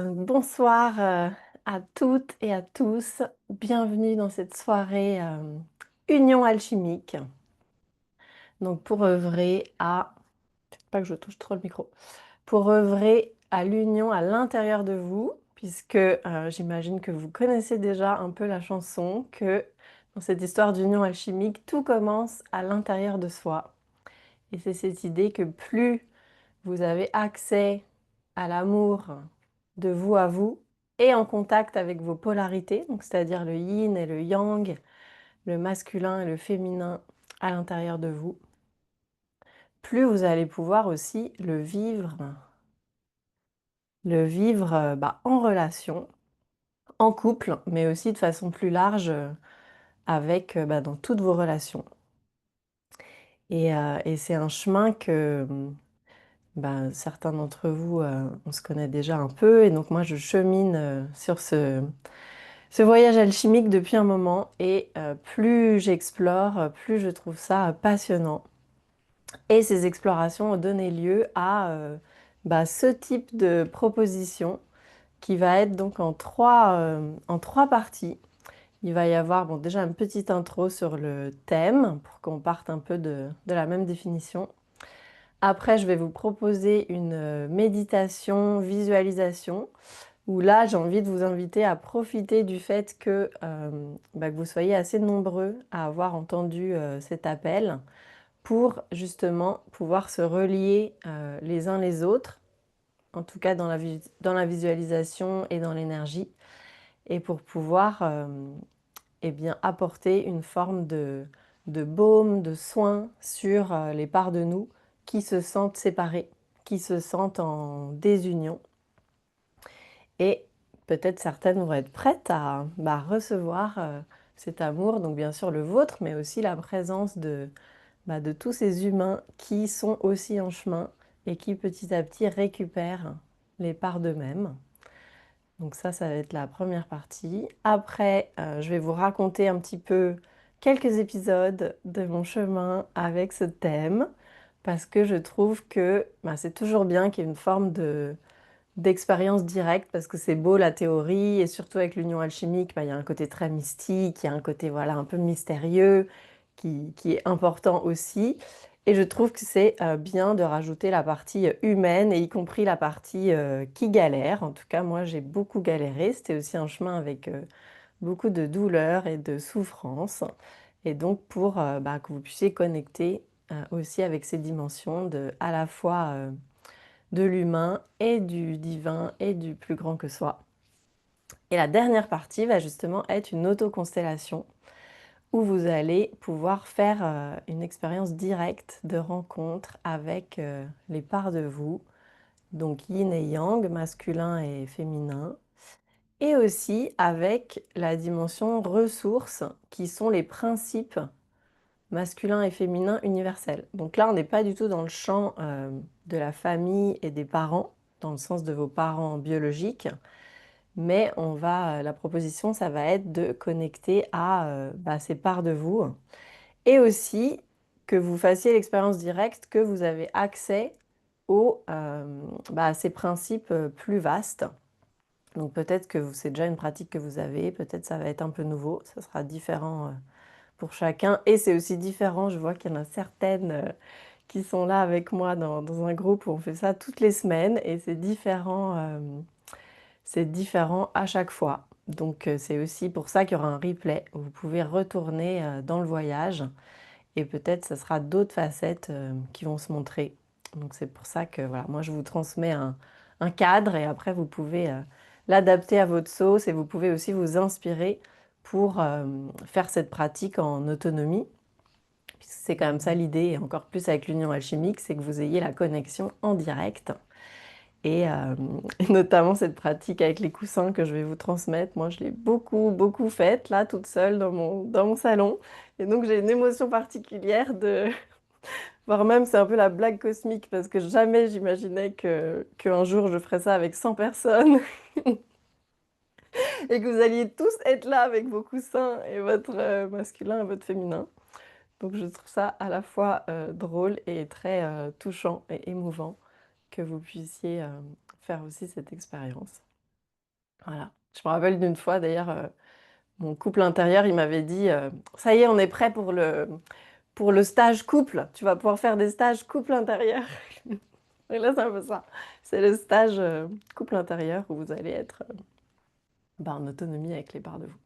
Bonsoir à toutes et à tous. Bienvenue dans cette soirée Union alchimique. Donc pour œuvrer à, pas que je touche trop le micro, pour œuvrer à l'union à l'intérieur de vous, puisque j'imagine que vous connaissez déjà un peu la chanson, que dans cette histoire d'union alchimique, tout commence à l'intérieur de soi. Et c'est cette idée que plus vous avez accès à l'amour de vous à vous et en contact avec vos polarités, donc c'est-à-dire le yin et le yang, le masculin et le féminin à l'intérieur de vous, plus vous allez pouvoir aussi le vivre en relation, en couple, mais aussi de façon plus large avec dans toutes vos relations. Et c'est un chemin que certains d'entre vous, on se connaît déjà un peu, et donc moi je chemine sur ce voyage alchimique depuis un moment, et plus j'explore, plus je trouve ça passionnant. Et ces explorations ont donné lieu à ce type de proposition qui va être donc en trois parties. Il va y avoir déjà une petite intro sur le thème pour qu'on parte un peu de la même définition. Après, je vais vous proposer une méditation, visualisation, où là, j'ai envie de vous inviter à profiter du fait que vous soyez assez nombreux à avoir entendu cet appel pour justement pouvoir se relier les uns les autres, en tout cas dans la visualisation et dans l'énergie, et pour pouvoir apporter une forme de baume, de soin sur les parts de nous qui se sentent séparées, qui se sentent en désunion. Et peut-être certaines vont être prêtes à recevoir cet amour, donc bien sûr le vôtre, mais aussi la présence de tous ces humains qui sont aussi en chemin et qui petit à petit récupèrent les parts d'eux-mêmes. Donc ça va être la première partie. Après, je vais vous raconter un petit peu quelques épisodes de mon chemin avec ce thème, parce que je trouve que c'est toujours bien qu'il y ait une forme d'expérience directe, parce que c'est beau la théorie, et surtout avec l'union alchimique, il y a un côté très mystique, il y a un côté voilà, un peu mystérieux qui est important aussi. Et je trouve que c'est bien de rajouter la partie humaine, et y compris la partie qui galère. En tout cas, moi, j'ai beaucoup galéré. C'était aussi un chemin avec beaucoup de douleur et de souffrance. Et donc, pour que vous puissiez connecter aussi avec ces dimensions à la fois de l'humain et du divin et du plus grand que soi. Et la dernière partie va justement être une autoconstellation où vous allez pouvoir faire une expérience directe de rencontre avec les parts de vous, donc yin et yang, masculin et féminin, et aussi avec la dimension ressources qui sont les principes masculins et féminins universels. Donc là, on n'est pas du tout dans le champ de la famille et des parents, dans le sens de vos parents biologiques, mais la proposition, ça va être de connecter à ces parts de vous, et aussi que vous fassiez l'expérience directe que vous avez accès à ces principes plus vastes. Donc peut-être que c'est déjà une pratique que vous avez, peut-être ça va être un peu nouveau, ça sera différent pour chacun. Et c'est aussi différent, je vois qu'il y en a certaines qui sont là avec moi dans un groupe où on fait ça toutes les semaines, et c'est différent à chaque fois. Donc c'est aussi pour ça qu'il y aura un replay où vous pouvez retourner dans le voyage, et peut-être ce sera d'autres facettes qui vont se montrer. Donc c'est pour ça que voilà, moi je vous transmets un cadre, et après vous pouvez l'adapter à votre sauce, et vous pouvez aussi vous inspirer pour faire cette pratique en autonomie. Puisque c'est quand même ça l'idée, et encore plus avec l'union alchimique, c'est que vous ayez la connexion en direct. Et, euh, et notamment cette pratique avec les coussins que je vais vous transmettre. Moi, je l'ai beaucoup, beaucoup faite, là, toute seule dans mon salon. Et donc, j'ai une émotion particulière voire même, c'est un peu la blague cosmique, parce que jamais j'imaginais qu'un jour, je ferais ça avec 100 personnes et que vous alliez tous être là avec vos coussins et votre masculin et votre féminin. Donc, je trouve ça à la fois drôle et très touchant et émouvant que vous puissiez faire aussi cette expérience. Voilà. Je me rappelle d'une fois d'ailleurs, mon couple intérieur, il m'avait dit ça y est, on est prêt pour le stage couple. Tu vas pouvoir faire des stages couple intérieur. Et là, c'est un peu ça. C'est le stage couple intérieur où vous allez être en autonomie avec les parts de vous.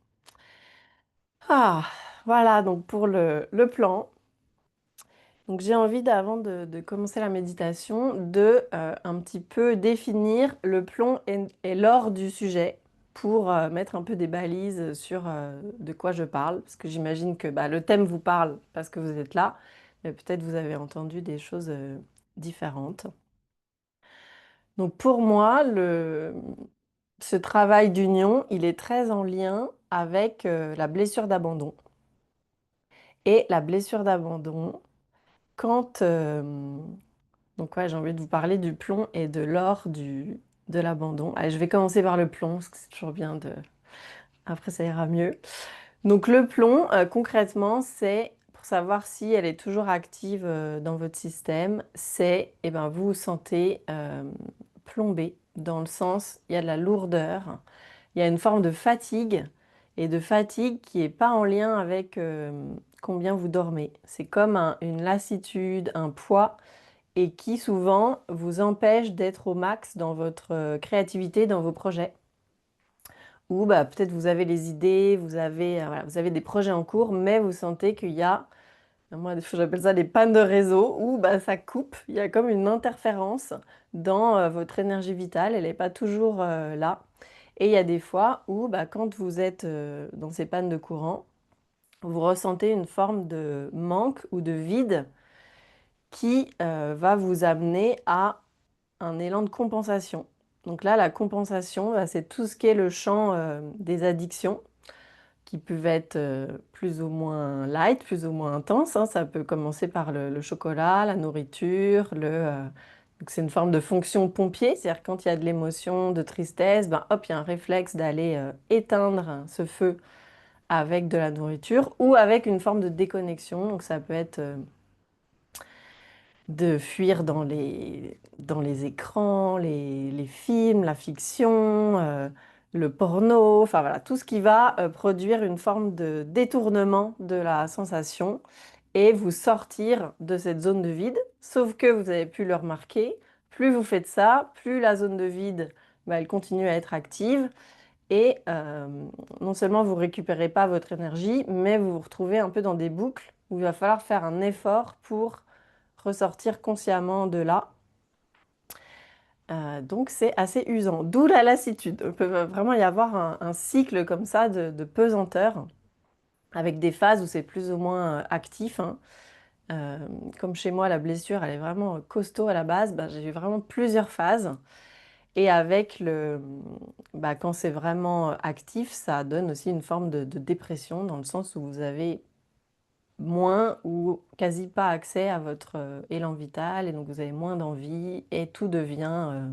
Ah, voilà donc pour le plan. Donc j'ai envie, avant de commencer la méditation, de un petit peu définir le plomb et l'or du sujet pour mettre un peu des balises sur de quoi je parle. Parce que j'imagine que bah, le thème vous parle parce que vous êtes là, mais peut-être vous avez entendu des choses différentes. Donc pour moi, ce travail d'union, il est très en lien avec la blessure d'abandon. Et la blessure d'abandon, quand... donc ouais, j'ai envie de vous parler du plomb et de l'or de l'abandon. Allez, je vais commencer par le plomb, parce que c'est toujours bien de... Après, ça ira mieux. Donc le plomb, concrètement, c'est pour savoir si elle est toujours active dans votre système, c'est, eh ben, vous vous sentez plombé, dans le sens, il y a de la lourdeur, il y a une forme de fatigue, et de fatigue qui n'est pas en lien avec combien vous dormez. C'est comme une lassitude, un poids, et qui souvent vous empêche d'être au max dans votre créativité, dans vos projets. Ou bah, peut-être vous avez les idées, voilà, vous avez des projets en cours, mais vous sentez qu'il y a, moi des fois j'appelle ça des pannes de réseau, où bah, ça coupe, il y a comme une interférence dans votre énergie vitale, elle n'est pas toujours là. Et il y a des fois où bah, quand vous êtes dans ces pannes de courant, vous ressentez une forme de manque ou de vide qui va vous amener à un élan de compensation. Donc là, la compensation, bah, c'est tout ce qui est le champ des addictions, qui peuvent être plus ou moins light, plus ou moins intenses, hein. Ça peut commencer par le chocolat, la nourriture, donc c'est une forme de fonction pompier, c'est-à-dire quand il y a de l'émotion, de tristesse, ben hop, il y a un réflexe d'aller éteindre ce feu avec de la nourriture ou avec une forme de déconnexion. Donc ça peut être de fuir dans les écrans, les films, la fiction, le porno, enfin voilà, tout ce qui va produire une forme de détournement de la sensation et vous sortir de cette zone de vide. Sauf que vous avez pu le remarquer, plus vous faites ça, plus la zone de vide, bah, elle continue à être active. Et non seulement vous récupérez pas votre énergie, mais vous vous retrouvez un peu dans des boucles où il va falloir faire un effort pour ressortir consciemment de là. Donc c'est assez usant, d'où la lassitude. Il peut vraiment y avoir un cycle comme ça de pesanteur, avec des phases où c'est plus ou moins actif, hein. Euh, Comme chez moi, la blessure, elle est vraiment costaud à la base. Ben, j'ai eu vraiment plusieurs phases. Et avec quand c'est vraiment actif, ça donne aussi une forme de dépression, dans le sens où vous avez moins ou quasi pas accès à votre élan vital, et donc vous avez moins d'envie, et tout devient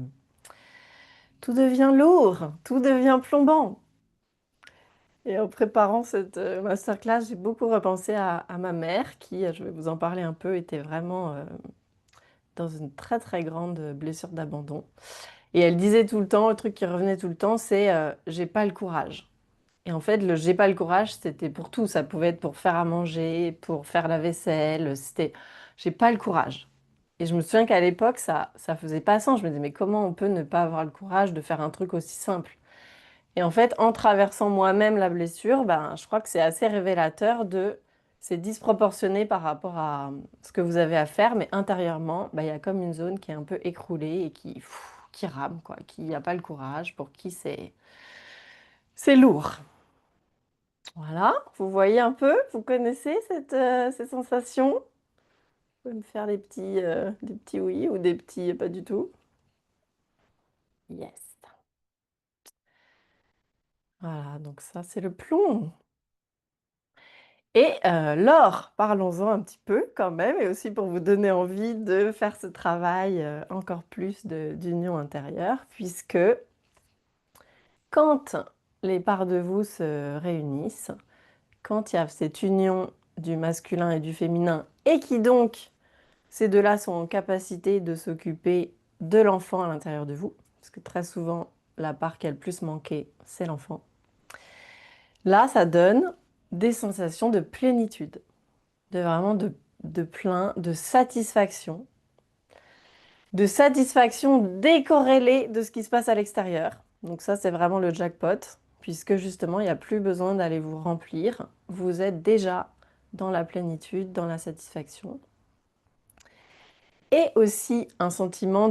lourd, tout devient plombant. Et en préparant cette masterclass, j'ai beaucoup repensé à ma mère, qui, je vais vous en parler un peu, était vraiment dans une très très grande blessure d'abandon. Et elle disait tout le temps, le truc qui revenait tout le temps, c'est j'ai pas le courage. Et en fait, le j'ai pas le courage, c'était pour tout. Ça pouvait être pour faire à manger, pour faire la vaisselle. C'était j'ai pas le courage. Et je me souviens qu'à l'époque, ça faisait pas sens. Je me disais, mais comment on peut ne pas avoir le courage de faire un truc aussi simple? Et en fait, en traversant moi-même la blessure, ben, je crois que c'est assez révélateur de... C'est disproportionné par rapport à ce que vous avez à faire, mais intérieurement, ben, il y a comme une zone qui est un peu écroulée et qui rame, quoi, qui n'a pas le courage, pour qui c'est lourd. Voilà, vous voyez un peu, vous connaissez ces sensations? Vous pouvez me faire des petits oui ou des petits pas du tout. Yes. Voilà, donc ça c'est le plomb. Et l'or, parlons-en un petit peu quand même, et aussi pour vous donner envie de faire ce travail encore plus d'union intérieure, puisque quand les parts de vous se réunissent, quand il y a cette union du masculin et du féminin, et qui donc, ces deux-là sont en capacité de s'occuper de l'enfant à l'intérieur de vous, parce que très souvent, la part qui a le plus manqué, c'est l'enfant. Là, ça donne des sensations de plénitude, de vraiment de plein, de satisfaction décorrélée de ce qui se passe à l'extérieur. Donc ça, c'est vraiment le jackpot, puisque justement, il n'y a plus besoin d'aller vous remplir. Vous êtes déjà dans la plénitude, dans la satisfaction. Et aussi un sentiment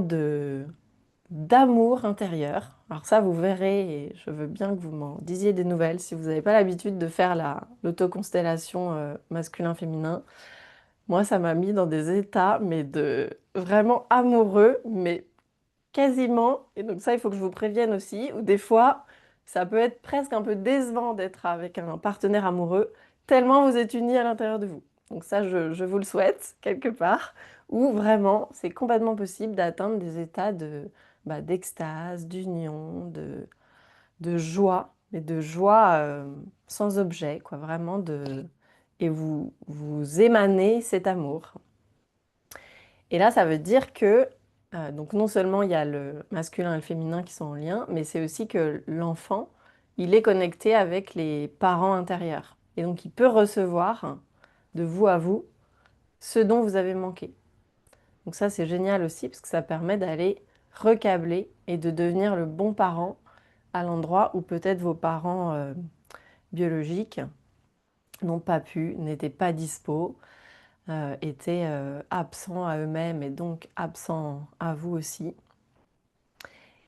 d'amour intérieur. Alors ça, vous verrez, et je veux bien que vous m'en disiez des nouvelles si vous n'avez pas l'habitude de faire l'autoconstellation masculin-féminin. Moi, ça m'a mis dans des états, mais de vraiment amoureux, mais quasiment. Et donc ça, il faut que je vous prévienne aussi, ou des fois, ça peut être presque un peu décevant d'être avec un partenaire amoureux, tellement vous êtes unis à l'intérieur de vous. Donc ça, je vous le souhaite, quelque part, où vraiment, c'est complètement possible d'atteindre des états d'extase, d'union, de joie, et de joie sans objet, quoi, vraiment de... Et vous émanez cet amour. Et là, ça veut dire que, donc non seulement il y a le masculin et le féminin qui sont en lien, mais c'est aussi que l'enfant, il est connecté avec les parents intérieurs. Et donc, il peut recevoir de vous à vous ce dont vous avez manqué. Donc ça, c'est génial aussi, parce que ça permet d'aller recabler et de devenir le bon parent à l'endroit où peut-être vos parents biologiques n'ont pas pu, n'étaient pas dispo, étaient absents à eux-mêmes et donc absents à vous aussi.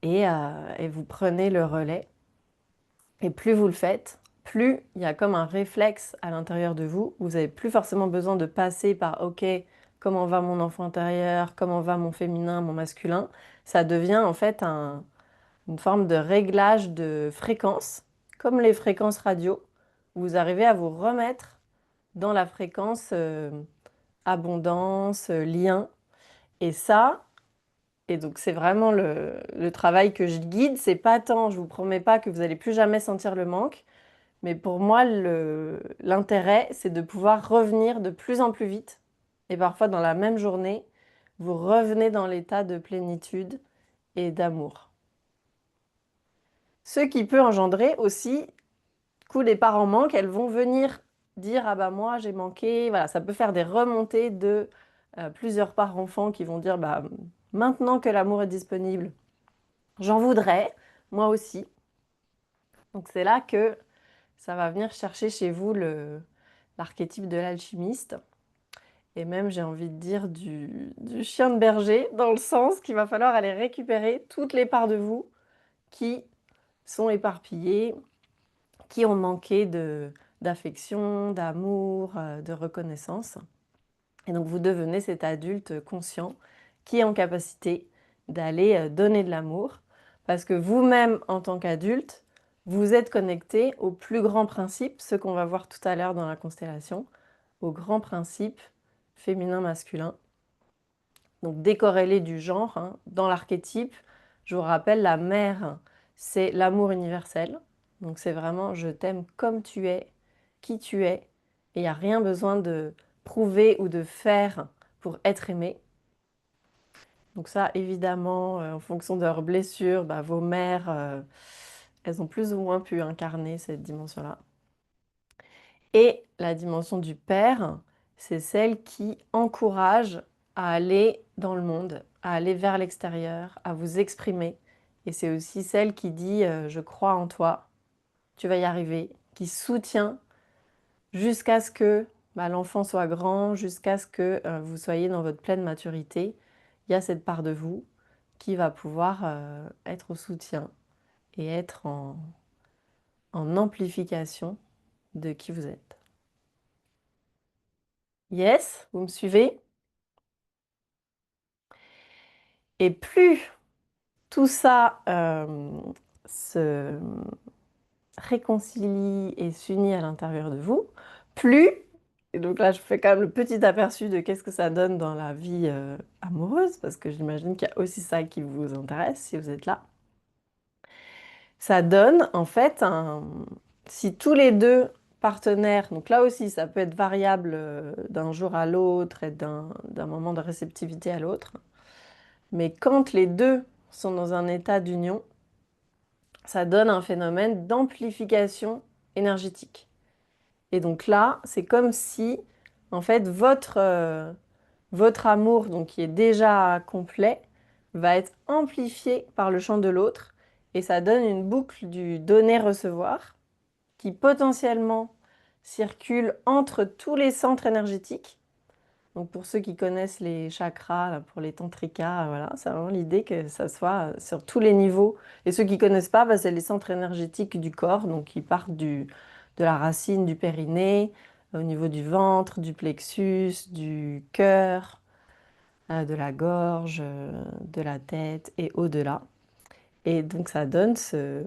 Et vous prenez le relais. Et plus vous le faites, plus il y a comme un réflexe à l'intérieur de vous. Vous n'avez plus forcément besoin de passer par OK, comment va mon enfant intérieur, comment va mon féminin, mon masculin. Ça devient en fait une forme de réglage de fréquence, comme les fréquences radio. Vous arrivez à vous remettre dans la fréquence abondance, lien. Et ça, et donc c'est vraiment le travail que je guide. C'est pas tant, je vous promets pas que vous allez plus jamais sentir le manque, mais pour moi, l'intérêt, c'est de pouvoir revenir de plus en plus vite. Et parfois, dans la même journée, vous revenez dans l'état de plénitude et d'amour. Ce qui peut engendrer aussi, du coup, les parents manquent, elles vont venir dire, ah bah moi j'ai manqué. Voilà, ça peut faire des remontées de plusieurs parents enfants qui vont dire, bah maintenant que l'amour est disponible, j'en voudrais, moi aussi. Donc c'est là que ça va venir chercher chez vous l'archétype de l'alchimiste. Et même, j'ai envie de dire, du chien de berger, dans le sens qu'il va falloir aller récupérer toutes les parts de vous qui sont éparpillées, qui ont manqué d'affection, d'amour, de reconnaissance. Et donc, vous devenez cet adulte conscient qui est en capacité d'aller donner de l'amour, parce que vous-même, en tant qu'adulte, vous êtes connecté au plus grand principe, ce qu'on va voir tout à l'heure dans la constellation, au grand principe féminin-masculin. Donc décorrélé du genre, hein. Dans l'archétype, je vous rappelle, la mère, c'est l'amour universel. Donc c'est vraiment je t'aime comme tu es, qui tu es, et il n'y a rien besoin de prouver ou de faire pour être aimé. Donc ça, évidemment, en fonction de leurs blessures, bah, vos mères, elles ont plus ou moins pu incarner cette dimension-là. Et la dimension du père, c'est celle qui encourage à aller dans le monde, à aller vers l'extérieur, à vous exprimer. Et c'est aussi celle qui dit je crois en toi, tu vas y arriver, qui soutient jusqu'à ce que bah, l'enfant soit grand, jusqu'à ce que vous soyez dans votre pleine maturité. Il y a cette part de vous qui va pouvoir être au soutien et être en amplification de qui vous êtes. Yes, vous me suivez? Et plus tout ça se réconcilie et s'unit à l'intérieur de vous, plus, et donc là je fais quand même le petit aperçu de qu'est-ce que ça donne dans la vie amoureuse, parce que j'imagine qu'il y a aussi ça qui vous intéresse si vous êtes là. Ça donne en fait si tous les deux partenaires, donc là aussi ça peut être variable d'un jour à l'autre et d'un moment de réceptivité à l'autre, Mais quand les deux sont dans un état d'union, ça donne un phénomène d'amplification énergétique. Et donc là, c'est comme si, en fait, votre amour, donc qui est déjà complet, va être amplifié par le champ de l'autre. Et ça donne une boucle du donner-recevoir qui potentiellement circule entre tous les centres énergétiques. Donc pour ceux qui connaissent les chakras, là, pour les tantrikas, voilà, c'est vraiment l'idée que ça soit sur tous les niveaux. Et ceux qui connaissent pas, bah, c'est les centres énergétiques du corps, donc qui partent de la racine du périnée, au niveau du ventre, du plexus, du cœur, de la gorge, de la tête et au-delà. Et donc ça donne que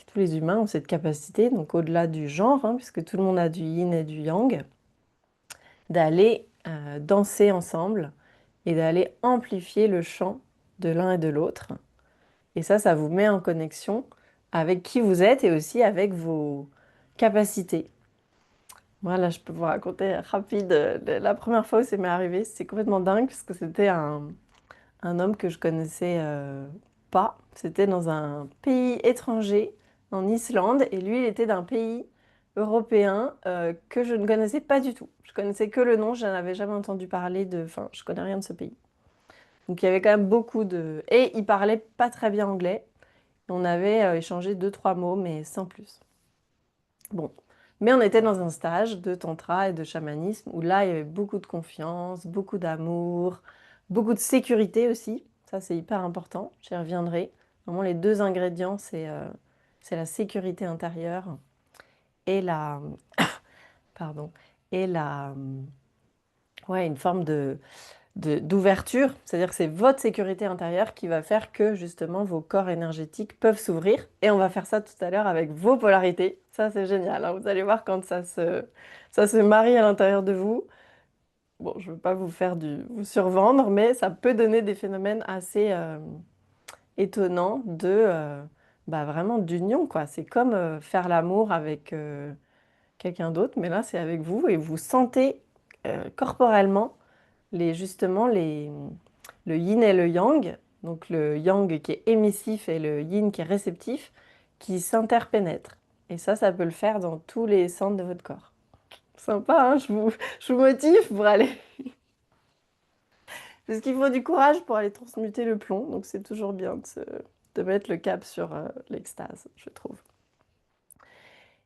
tous les humains ont cette capacité, donc au-delà du genre, hein, puisque tout le monde a du yin et du yang, d'aller danser ensemble et d'aller amplifier le chant de l'un et de l'autre. Et ça vous met en connexion avec qui vous êtes et aussi avec vos capacités. Voilà, je peux vous raconter rapide. La première fois où ça m'est arrivé, c'est complètement dingue parce que c'était un homme que je connaissais pas. C'était dans un pays étranger, en Islande, et lui, il était d'un pays européen que je ne connaissais pas du tout. Je connaissais que le nom, je n'avais jamais entendu parler de... Enfin, je connais rien de ce pays. Donc il y avait quand même beaucoup de... Et il parlait pas très bien anglais. On avait échangé deux, trois mots, mais sans plus. Bon. Mais on était dans un stage de tantra et de chamanisme où là, il y avait beaucoup de confiance, beaucoup d'amour, beaucoup de sécurité aussi. Ça, c'est hyper important. J'y reviendrai. Vraiment, les deux ingrédients, c'est la sécurité intérieure et pardon, et ouais, une forme d'ouverture, c'est-à-dire que c'est votre sécurité intérieure qui va faire que justement vos corps énergétiques peuvent s'ouvrir. Et on va faire ça tout à l'heure avec vos polarités. Ça, c'est génial, hein. Vous allez voir quand ça se marie à l'intérieur de vous. Bon, je ne veux pas vous survendre, mais ça peut donner des phénomènes assez étonnants bah, vraiment d'union, quoi. C'est comme faire l'amour avec quelqu'un d'autre, mais là, c'est avec vous et vous sentez corporellement justement le yin et le yang, donc le yang qui est émissif et le yin qui est réceptif, qui s'interpénètrent. Et ça peut le faire dans tous les centres de votre corps. Sympa, hein, je vous motive pour aller. Parce qu'il faut du courage pour aller transmuter le plomb, donc c'est toujours bien de mettre le cap sur l'extase, je trouve.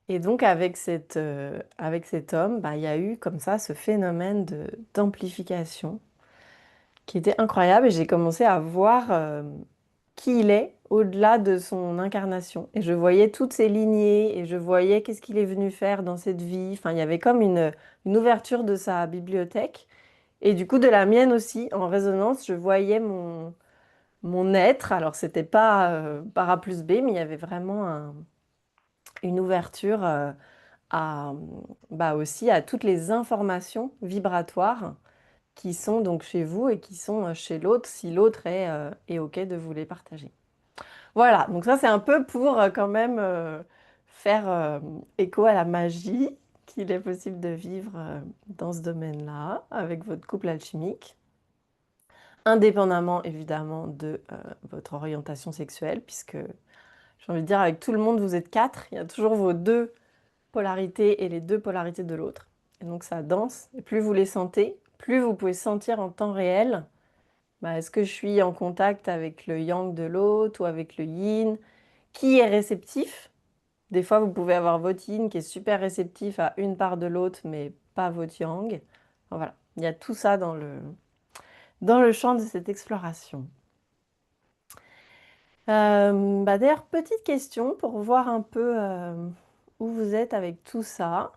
Et donc avec cet homme, bah, il y a eu comme ça ce phénomène d'amplification qui était incroyable et j'ai commencé à voir qui il est au-delà de son incarnation. Et je voyais toutes ses lignées et je voyais qu'est-ce qu'il est venu faire dans cette vie. Enfin, il y avait comme une ouverture de sa bibliothèque et du coup de la mienne aussi en résonance. Je voyais mon être. Alors, c'était pas par A plus B, mais il y avait vraiment une ouverture bah aussi à toutes les informations vibratoires qui sont donc chez vous et qui sont chez l'autre si l'autre est OK de vous les partager. Voilà, donc ça c'est un peu pour quand même faire écho à la magie qu'il est possible de vivre dans ce domaine-là avec votre couple alchimique, indépendamment évidemment de votre orientation sexuelle, puisque j'ai envie de dire avec tout le monde vous êtes quatre, il y a toujours vos deux polarités et les deux polarités de l'autre. Et donc ça danse, et plus vous les sentez, plus vous pouvez sentir en temps réel, bah, est-ce que je suis en contact avec le yang de l'autre ou avec le yin? Qui est réceptif? Des fois, vous pouvez avoir votre yin qui est super réceptif à une part de l'autre, mais pas votre yang. Enfin, voilà, il y a tout ça dans le champ de cette exploration. Bah, d'ailleurs, petite question pour voir un peu où vous êtes avec tout ça.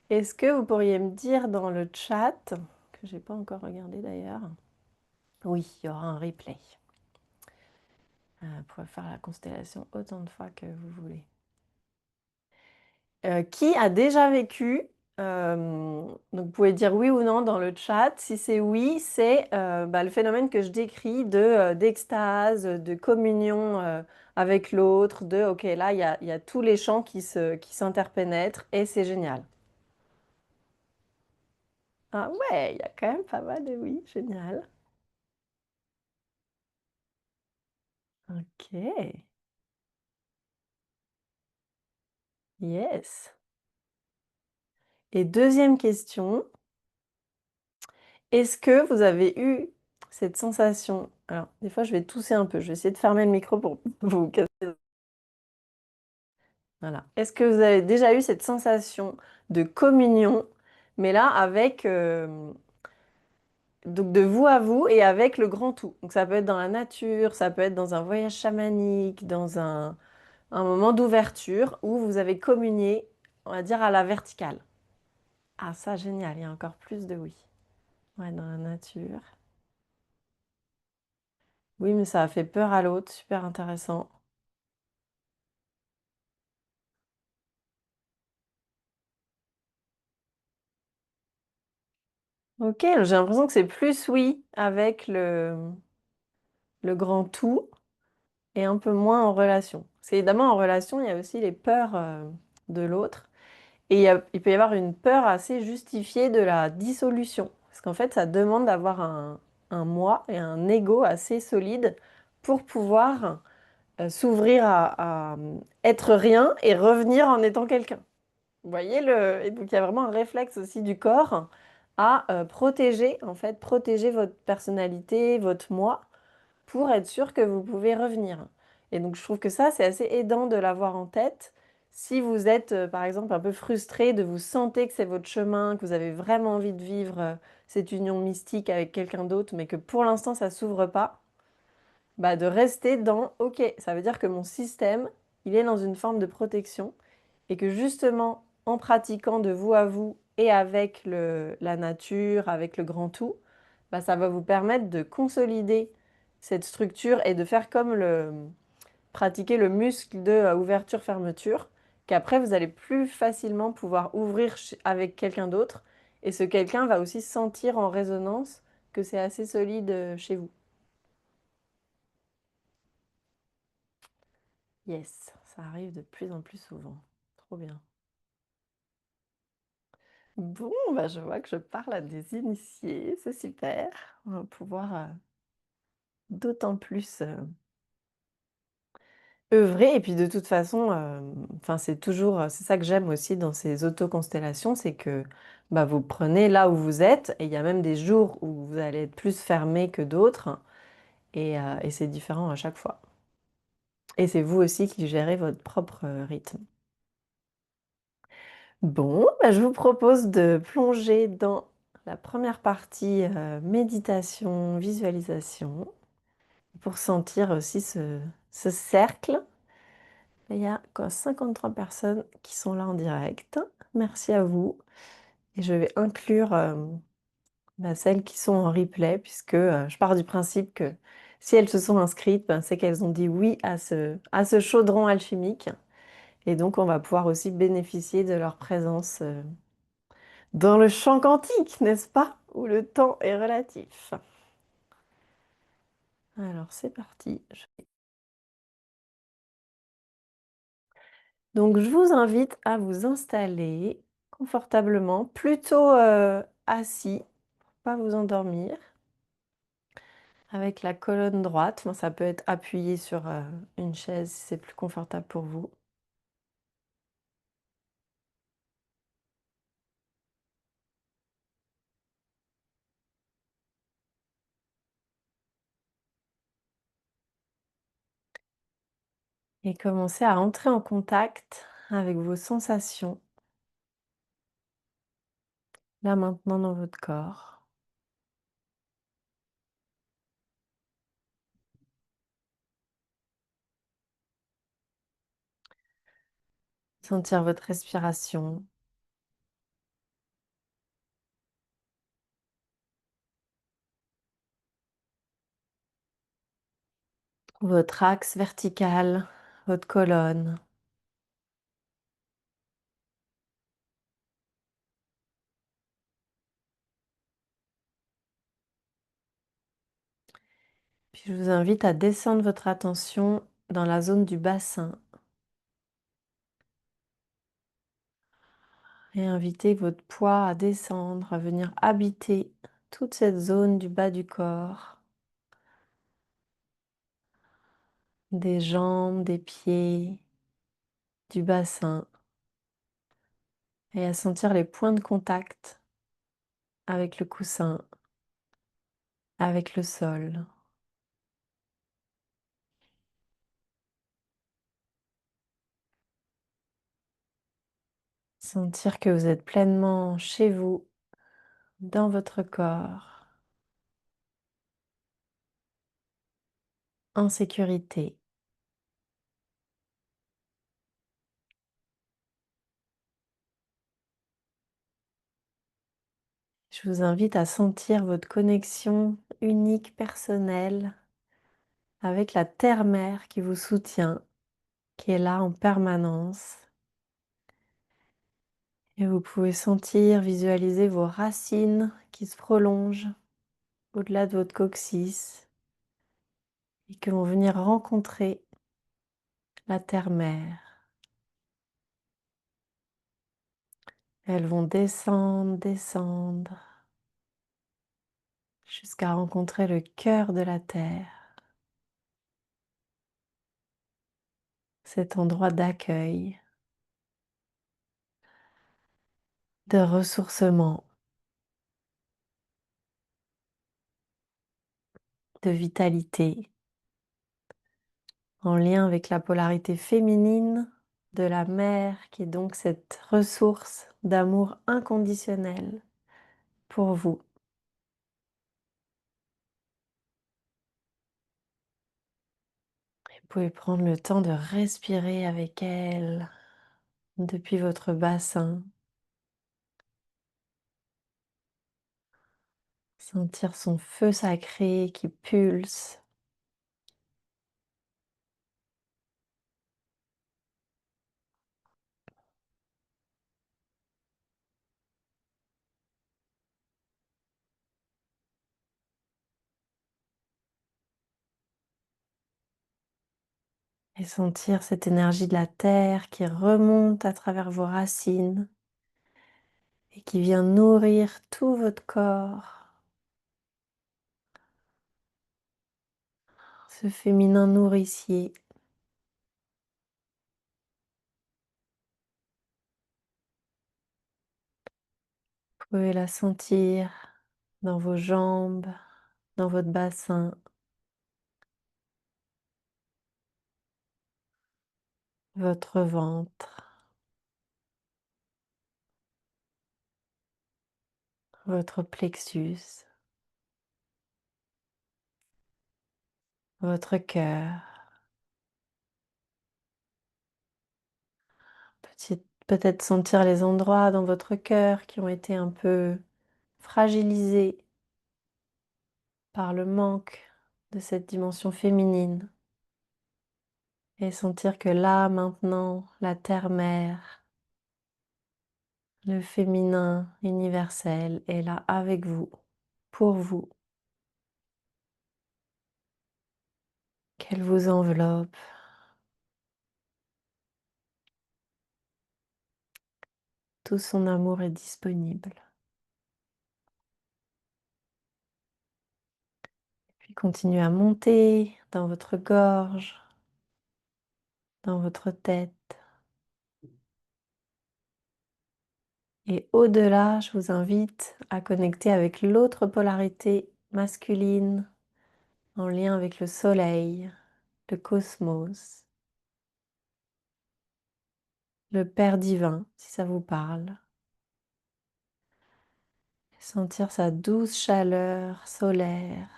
Est-ce que vous pourriez me dire dans le chat, que j'ai pas encore regardé d'ailleurs, oui, il y aura un replay. Vous pouvez faire la constellation autant de fois que vous voulez. Qui a déjà vécu, donc vous pouvez dire oui ou non dans le chat. Si c'est oui, c'est bah, le phénomène que je décris d'extase, de communion avec l'autre, ok, là, il y a tous les champs qui s'interpénètrent et c'est génial. Ah ouais, il y a quand même pas mal de oui, génial. Ok. Yes. Et deuxième question, est-ce que vous avez eu cette sensation? Alors, des fois, je vais tousser un peu. Je vais essayer de fermer le micro pour vous casser. Voilà. Est-ce que vous avez déjà eu cette sensation de communion, mais là avec donc de vous à vous et avec le grand tout? Donc ça peut être dans la nature, ça peut être dans un voyage chamanique, dans un moment d'ouverture où vous avez communié, on va dire à la verticale. Ah ça, génial, il y a encore plus de oui. Ouais, dans la nature. Oui, mais ça a fait peur à l'autre, super intéressant. Ok, j'ai l'impression que c'est plus oui avec le grand tout et un peu moins en relation. Parce qu'évidemment, en relation, il y a aussi les peurs de l'autre. Et il peut y avoir une peur assez justifiée de la dissolution. Parce qu'en fait, ça demande d'avoir un moi et un ego assez solide pour pouvoir s'ouvrir à être rien et revenir en étant quelqu'un. Vous voyez le... Et donc il y a vraiment un réflexe aussi du corps à protéger, en fait, protéger votre personnalité, votre moi, pour être sûr que vous pouvez revenir. Et donc je trouve que ça, c'est assez aidant de l'avoir en tête. Si vous êtes, par exemple, un peu frustré, de vous sentir que c'est votre chemin, que vous avez vraiment envie de vivre cette union mystique avec quelqu'un d'autre, mais que pour l'instant, ça s'ouvre pas, bah, de rester dans, OK, ça veut dire que mon système, il est dans une forme de protection et que justement, en pratiquant de vous à vous et avec la nature, avec le grand tout, bah, ça va vous permettre de consolider cette structure et de faire comme pratiquer le muscle de ouverture-fermeture, qu'après, vous allez plus facilement pouvoir ouvrir avec quelqu'un d'autre et ce quelqu'un va aussi sentir en résonance que c'est assez solide chez vous. Yes, ça arrive de plus en plus souvent. Trop bien. Bon, bah je vois que je parle à des initiés, c'est super. On va pouvoir d'autant plus œuvrer. Et puis de toute façon, enfin, c'est toujours, c'est ça que j'aime aussi dans ces auto-constellations, c'est que bah, vous prenez là où vous êtes, et il y a même des jours où vous allez être plus fermé que d'autres, et c'est différent à chaque fois. Et c'est vous aussi qui gérez votre propre rythme. Bon, bah, je vous propose de plonger dans la première partie méditation, visualisation, pour sentir aussi ce cercle. Il y a quoi, 53 personnes qui sont là en direct. Merci à vous. Et je vais inclure bah, celles qui sont en replay, puisque je pars du principe que si elles se sont inscrites, ben, c'est qu'elles ont dit oui à ce chaudron alchimique. Et donc, on va pouvoir aussi bénéficier de leur présence dans le champ quantique, n'est-ce pas? Où le temps est relatif. Alors, c'est parti. Donc, je vous invite à vous installer confortablement, plutôt assis, pour pas vous endormir, avec la colonne droite. Moi, ça peut être appuyé sur une chaise si c'est plus confortable pour vous. Et commencez à entrer en contact avec vos sensations, là maintenant dans votre corps. Sentir votre respiration, votre axe vertical, votre colonne. Puis je vous invite à descendre votre attention dans la zone du bassin et inviter votre poids à descendre, à venir habiter toute cette zone du bas du corps. des jambes, des pieds, du bassin et à sentir les points de contact avec le coussin, avec le sol. Sentir que vous êtes pleinement chez vous, dans votre corps, en sécurité. Je vous invite à sentir votre connexion unique, personnelle, avec la terre-mère qui vous soutient, qui est là en permanence. Et vous pouvez sentir, visualiser vos racines qui se prolongent au-delà de votre coccyx et qui vont venir rencontrer la terre-mère. Elles vont descendre, descendre, jusqu'à rencontrer le cœur de la terre, cet endroit d'accueil, de ressourcement, de vitalité, en lien avec la polarité féminine de la mère, qui est donc cette ressource d'amour inconditionnel pour vous. Vous pouvez prendre le temps de respirer avec elle depuis votre bassin, sentir son feu sacré qui pulse, et sentir cette énergie de la terre qui remonte à travers vos racines et qui vient nourrir tout votre corps, ce féminin nourricier. Vous pouvez la sentir dans vos jambes, dans votre bassin, votre ventre, votre plexus, votre cœur. Peut-être sentir les endroits dans votre cœur qui ont été un peu fragilisés par le manque de cette dimension féminine. Et sentir que là, maintenant, la terre-mère, le féminin universel est là avec vous, pour vous, qu'elle vous enveloppe. Tout son amour est disponible. Puis continuez à monter dans votre gorge, dans votre tête. Et au-delà, je vous invite à connecter avec l'autre polarité masculine en lien avec le soleil, le cosmos, le Père divin, si ça vous parle. Sentir sa douce chaleur solaire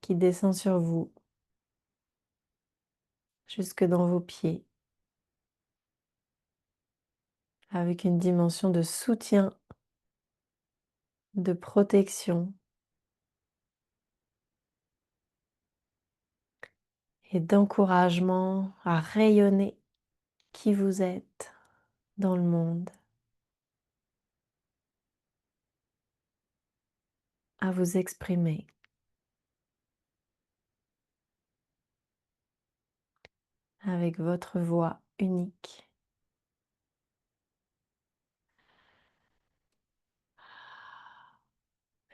qui descend sur vous, jusque dans vos pieds, avec une dimension de soutien, de protection et d'encouragement à rayonner qui vous êtes dans le monde, à vous exprimer avec votre voix unique.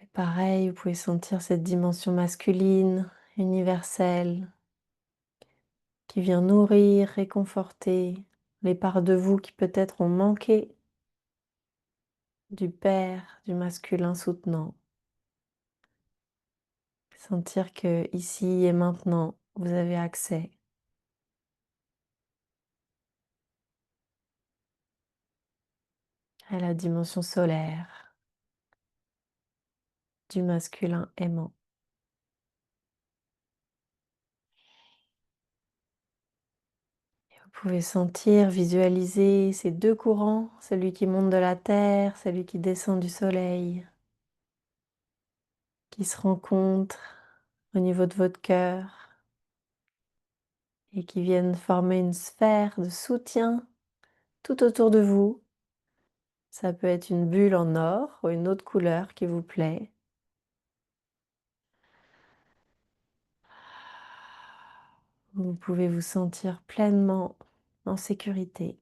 Et pareil, vous pouvez sentir cette dimension masculine, universelle, qui vient nourrir, réconforter les parts de vous qui peut-être ont manqué du père, du masculin soutenant. Sentir que ici et maintenant, vous avez accès à la dimension solaire du masculin aimant. Vous pouvez sentir, visualiser ces deux courants, celui qui monte de la terre, celui qui descend du soleil, qui se rencontrent au niveau de votre cœur et qui viennent former une sphère de soutien tout autour de vous. Ça peut être une bulle en or ou une autre couleur qui vous plaît. Vous pouvez vous sentir pleinement en sécurité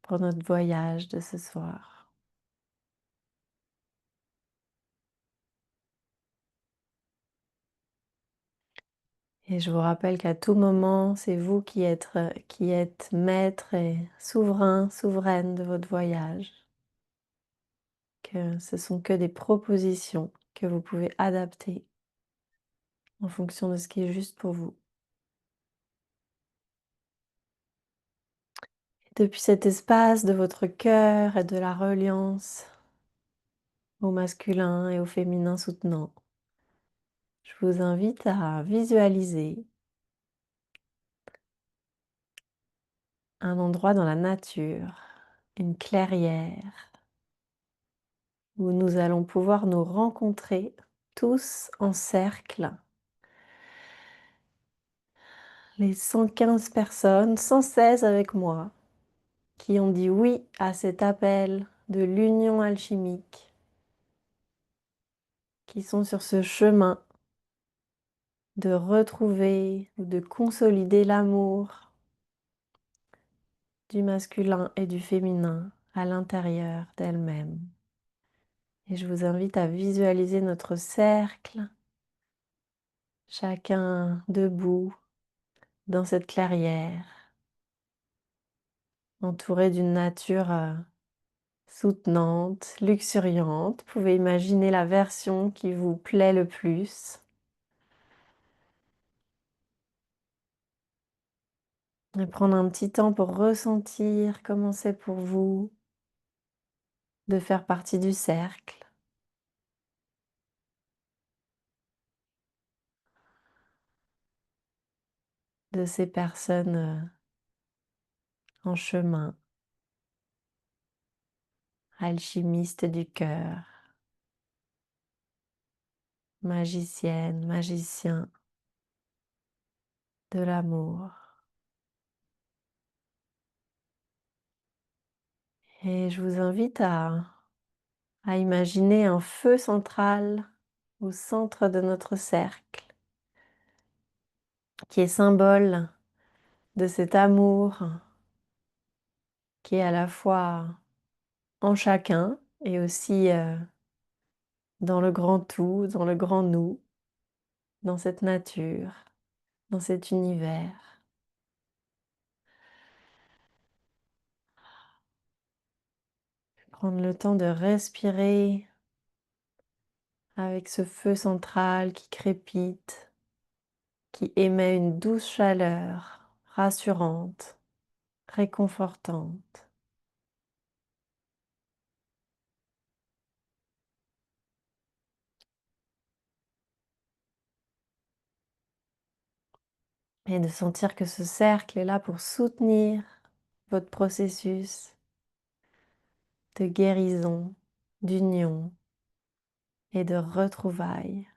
pour notre voyage de ce soir. Et je vous rappelle qu'à tout moment, c'est vous qui êtes maître et souverain, souveraine de votre voyage. Que ce sont que des propositions que vous pouvez adapter en fonction de ce qui est juste pour vous. Et depuis cet espace de votre cœur et de la reliance au masculin et au féminin soutenant, je vous invite à visualiser un endroit dans la nature, une clairière, où nous allons pouvoir nous rencontrer tous en cercle, les 115 personnes, 116 avec moi, qui ont dit oui à cet appel de l'union alchimique, qui sont sur ce chemin de retrouver ou de consolider l'amour du masculin et du féminin à l'intérieur d'elles-mêmes. Et je vous invite à visualiser notre cercle, chacun debout dans cette clairière, entouré d'une nature soutenante, luxuriante. Vous pouvez imaginer la version qui vous plaît le plus. Et prendre un petit temps pour ressentir comment c'est pour vous de faire partie du cercle, de ces personnes en chemin, alchimistes du cœur, magiciennes, magiciens de l'amour. Et je vous invite à imaginer un feu central au centre de notre cercle, qui est symbole de cet amour qui est à la fois en chacun et aussi dans le grand tout, dans le grand nous, dans cette nature, dans cet univers. Prendre le temps de respirer avec ce feu central qui crépite, qui émet une douce chaleur rassurante, réconfortante. Et de sentir que ce cercle est là pour soutenir votre processus de guérison, d'union et de retrouvailles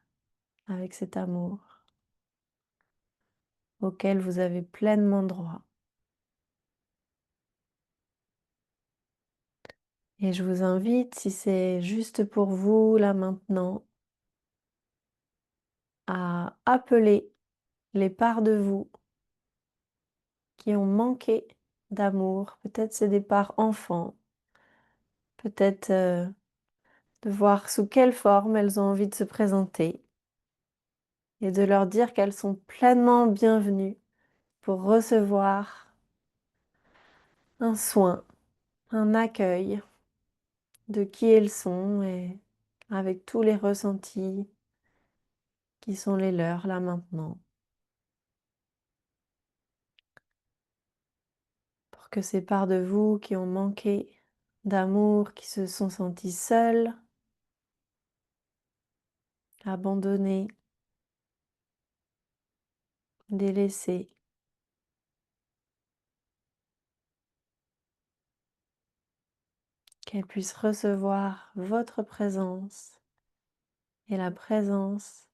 avec cet amour auquel vous avez pleinement droit. Et je vous invite, si c'est juste pour vous là maintenant, à appeler les parts de vous qui ont manqué d'amour. Peut-être c'est des parts enfants, peut-être de voir sous quelle forme elles ont envie de se présenter et de leur dire qu'elles sont pleinement bienvenues pour recevoir un soin, un accueil de qui elles sont et avec tous les ressentis qui sont les leurs là maintenant. Pour que ces parts de vous qui ont manqué d'amour, qui se sont senties seules, abandonnées, délaissées, qu'elles puissent recevoir votre présence et la présence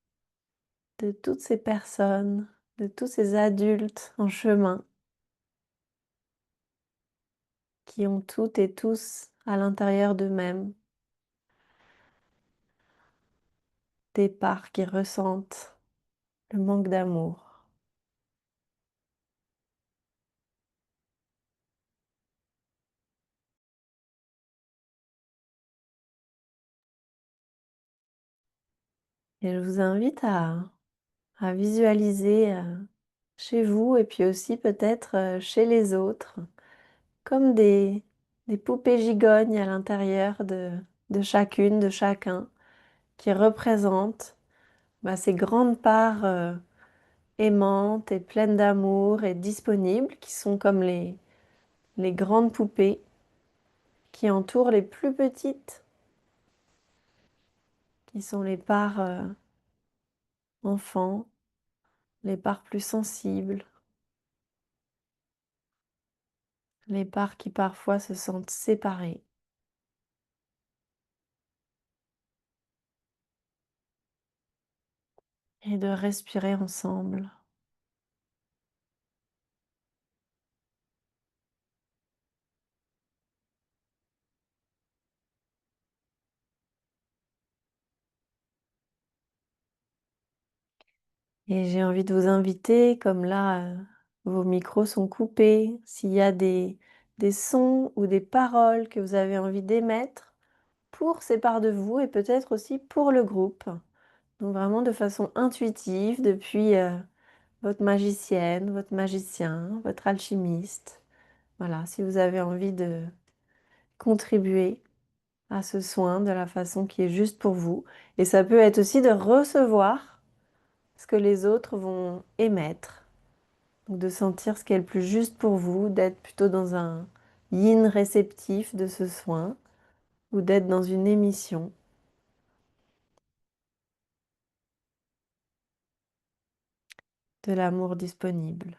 de toutes ces personnes, de tous ces adultes en chemin qui ont toutes et tous à l'intérieur d'eux-mêmes des parts qui ressentent le manque d'amour. Et je vous invite à visualiser chez vous et puis aussi peut-être chez les autres, comme des poupées gigognes à l'intérieur de chacune, de chacun, qui représentent ces grandes parts aimantes et pleines d'amour et disponibles, qui sont comme les grandes poupées qui entourent les plus petites, qui sont les parts enfants, les parts plus sensibles, les parts qui parfois se sentent séparées. Et de respirer ensemble. Et j'ai envie de vous inviter, comme là, vos micros sont coupés, s'il y a des sons ou des paroles que vous avez envie d'émettre pour ces parts de vous et peut-être aussi pour le groupe. Donc vraiment de façon intuitive depuis votre magicienne, votre magicien, votre alchimiste. Voilà, si vous avez envie de contribuer à ce soin de la façon qui est juste pour vous. Et ça peut être aussi de recevoir ce que les autres vont émettre. Donc de sentir ce qui est le plus juste pour vous, d'être plutôt dans un yin réceptif de ce soin ou d'être dans une émission de l'amour disponible.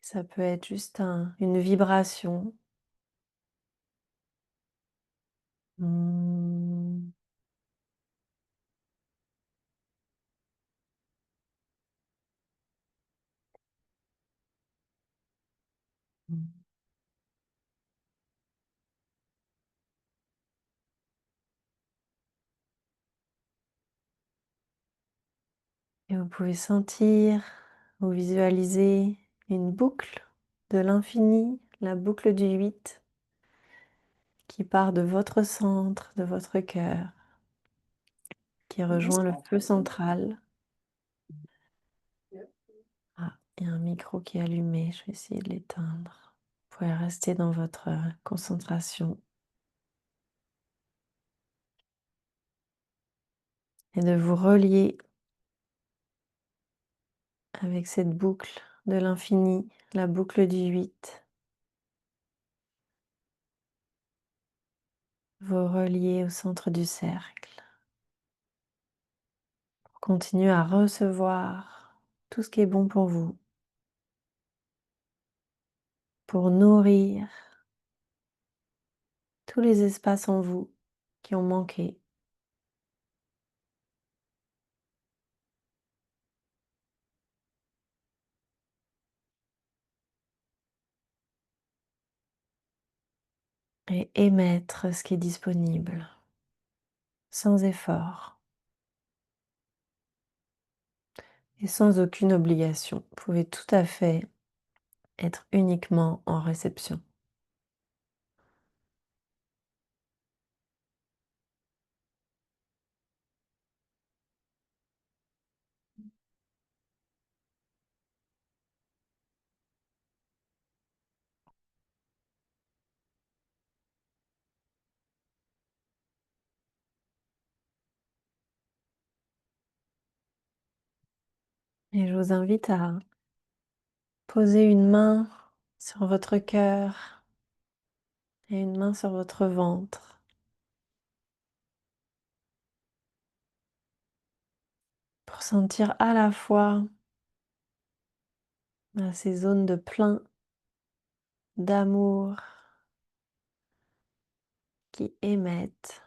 Ça peut être juste une vibration. Hmm. Et vous pouvez sentir ou visualiser une boucle de l'infini, la boucle du 8, qui part de votre centre, de votre cœur, qui rejoint le feu central. Ah, il y a un micro qui est allumé, je vais essayer de l'éteindre. Vous pouvez rester dans votre concentration et de vous relier avec cette boucle de l'infini, la boucle du 8. Vous relier au centre du cercle. Continuez à recevoir tout ce qui est bon pour vous, pour nourrir tous les espaces en vous qui ont manqué. et émettre ce qui est disponible, sans effort et sans aucune obligation. Vous pouvez tout à fait être uniquement en réception. Et je vous invite à poser une main sur votre cœur et une main sur votre ventre pour sentir à la fois ces zones de plein, d'amour qui émettent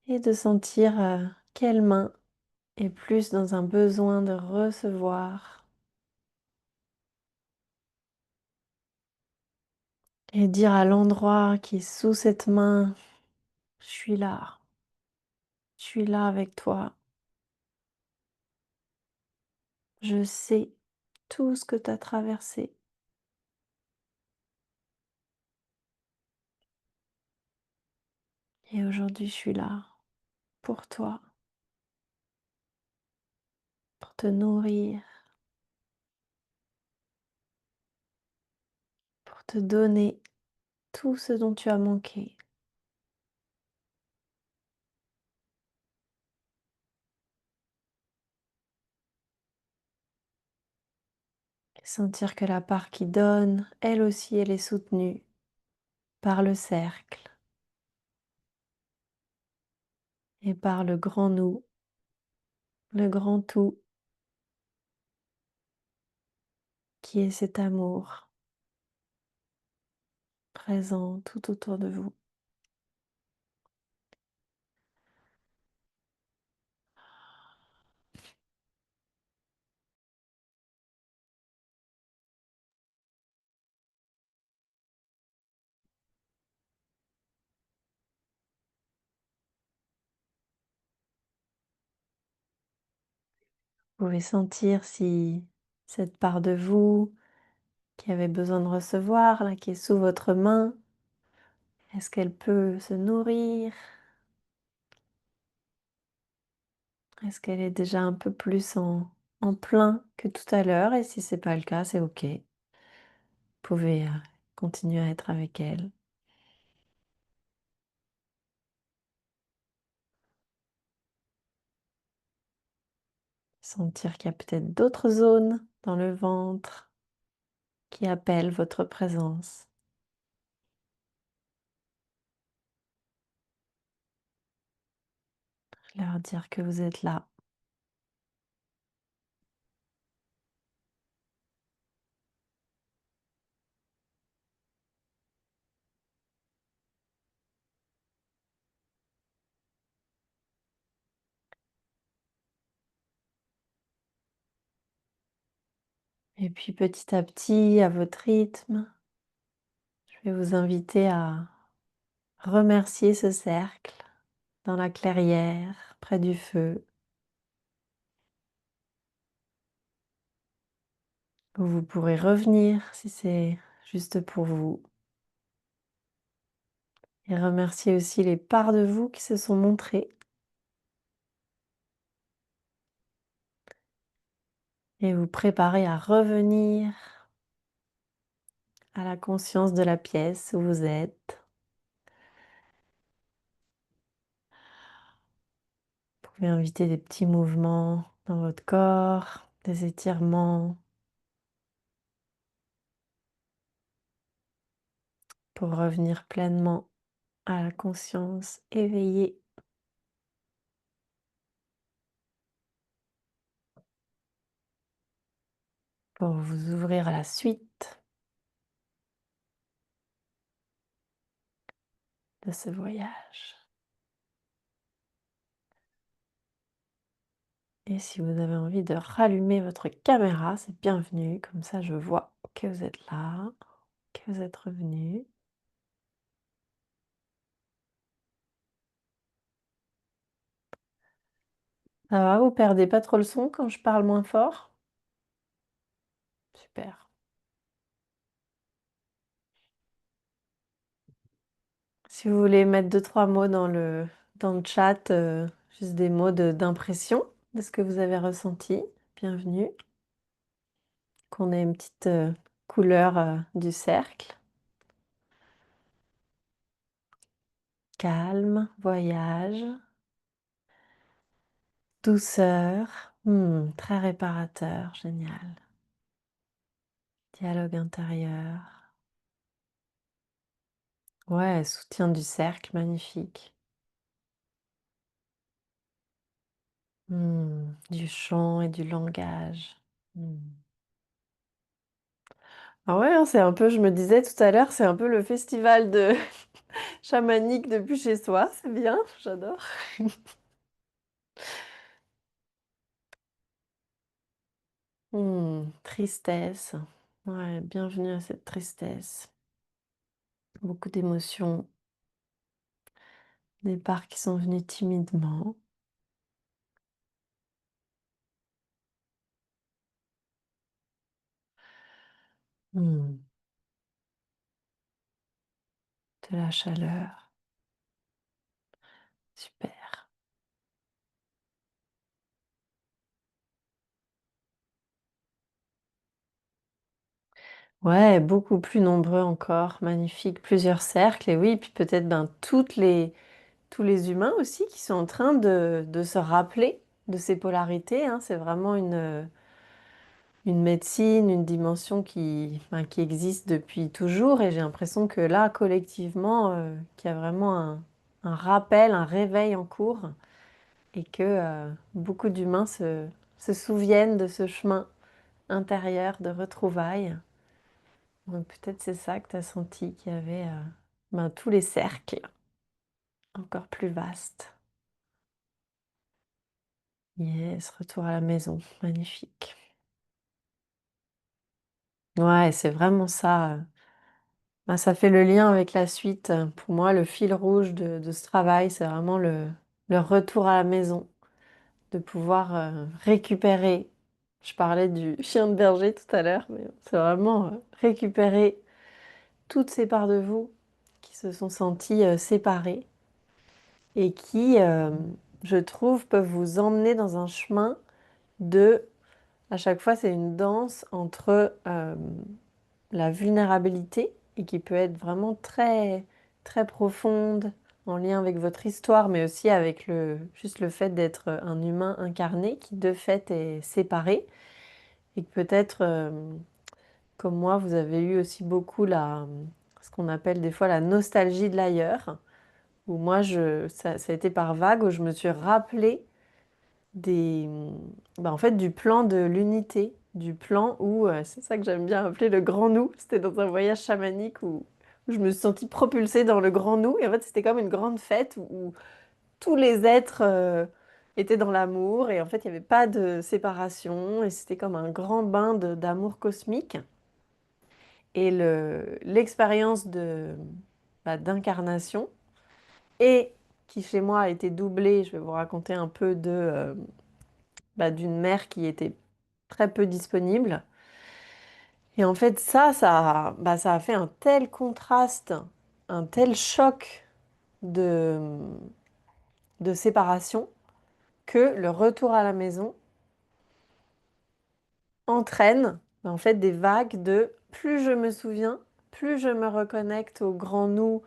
et de sentir quelle main est plus dans un besoin de recevoir et dire à l'endroit qui est sous cette main, je suis là avec toi, je sais tout ce que tu as traversé et aujourd'hui je suis là pour toi, pour te nourrir, pour te donner tout ce dont tu as manqué. Et sentir que la part qui donne, elle aussi, elle est soutenue par le cercle et par le grand nous, le grand tout, qui est cet amour présent tout autour de vous. Vous pouvez sentir si cette part de vous qui avait besoin de recevoir, là, qui est sous votre main, est-ce qu'elle peut se nourrir? Est-ce qu'elle est déjà un peu plus en plein que tout à l'heure? Et si c'est pas le cas, c'est OK. Vous pouvez continuer à être avec elle. Sentir qu'il y a peut-être d'autres zones dans le ventre qui appellent votre présence. Leur dire que vous êtes là. Et puis petit à petit, à votre rythme, je vais vous inviter à remercier ce cercle dans la clairière, près du feu, où vous pourrez revenir si c'est juste pour vous. Et remercier aussi les parts de vous qui se sont montrées. Et vous préparer à revenir à la conscience de la pièce où vous êtes. Vous pouvez inviter des petits mouvements dans votre corps, des étirements pour revenir pleinement à la conscience éveillée, pour vous ouvrir à la suite de ce voyage. Et si vous avez envie de rallumer votre caméra, c'est bienvenu, comme ça je vois que vous êtes là. que vous êtes revenu. Ça va, vous perdez pas trop le son quand je parle moins fort? Super. Si vous voulez mettre deux, trois mots dans le chat, juste des mots d'impression de ce que vous avez ressenti, bienvenue. Qu'on ait une petite couleur du cercle. Calme, voyage, douceur, très réparateur, génial. Dialogue intérieur. Ouais, soutien du cercle, magnifique. Du chant et du langage. Hmm. Ah ouais, hein, c'est un peu, je me disais tout à l'heure, c'est un peu le festival de chamanique depuis chez soi, c'est bien, j'adore. Tristesse. Ouais, bienvenue à cette tristesse. Beaucoup d'émotions, des parts qui sont venues timidement. Hmm, de la chaleur. Super. Ouais, beaucoup plus nombreux encore, magnifique, plusieurs cercles. Et oui, puis peut-être ben, tous les humains aussi qui sont en train de se rappeler de ces polarités, hein. C'est vraiment une médecine, une dimension ben, qui existe depuis toujours. Et j'ai l'impression que là, collectivement, qu'il y a vraiment un rappel, un réveil en cours et que beaucoup d'humains se souviennent de ce chemin intérieur de retrouvailles. Donc peut-être c'est ça que tu as senti, qu'il y avait ben, tous les cercles encore plus vastes. Yes, retour à la maison, magnifique. Ouais, c'est vraiment ça. Ben, ça fait le lien avec la suite. Pour moi, le fil rouge de ce travail, c'est vraiment le retour à la maison, de pouvoir récupérer. Je parlais du chien de berger tout à l'heure, mais c'est vraiment récupérer toutes ces parts de vous qui se sont senties séparées et qui, je trouve, peuvent vous emmener dans un chemin de, à chaque fois, c'est une danse entre la vulnérabilité et qui peut être vraiment très, très profonde en lien avec votre histoire, mais aussi avec juste le fait d'être un humain incarné qui, de fait, est séparé et que peut-être, comme moi, vous avez eu aussi beaucoup ce qu'on appelle des fois la nostalgie de l'ailleurs, où moi, ça a été par vague, où je me suis rappelé en fait, du plan de l'unité, du plan où, c'est ça que j'aime bien appeler le grand nous. C'était dans un voyage chamanique où je me suis sentie propulsée dans le grand nous. Et en fait, c'était comme une grande fête où tous les êtres étaient dans l'amour. Et en fait, il n'y avait pas de séparation. Et c'était comme un grand bain d'amour cosmique. Et l'expérience d'incarnation, et qui chez moi a été doublée, je vais vous raconter un peu d'une mère qui était très peu disponible. Et en fait, ça a fait un tel contraste, un tel choc de, de séparation que le retour à la maison entraîne en fait des vagues de plus je me souviens, plus je me reconnecte au grand nous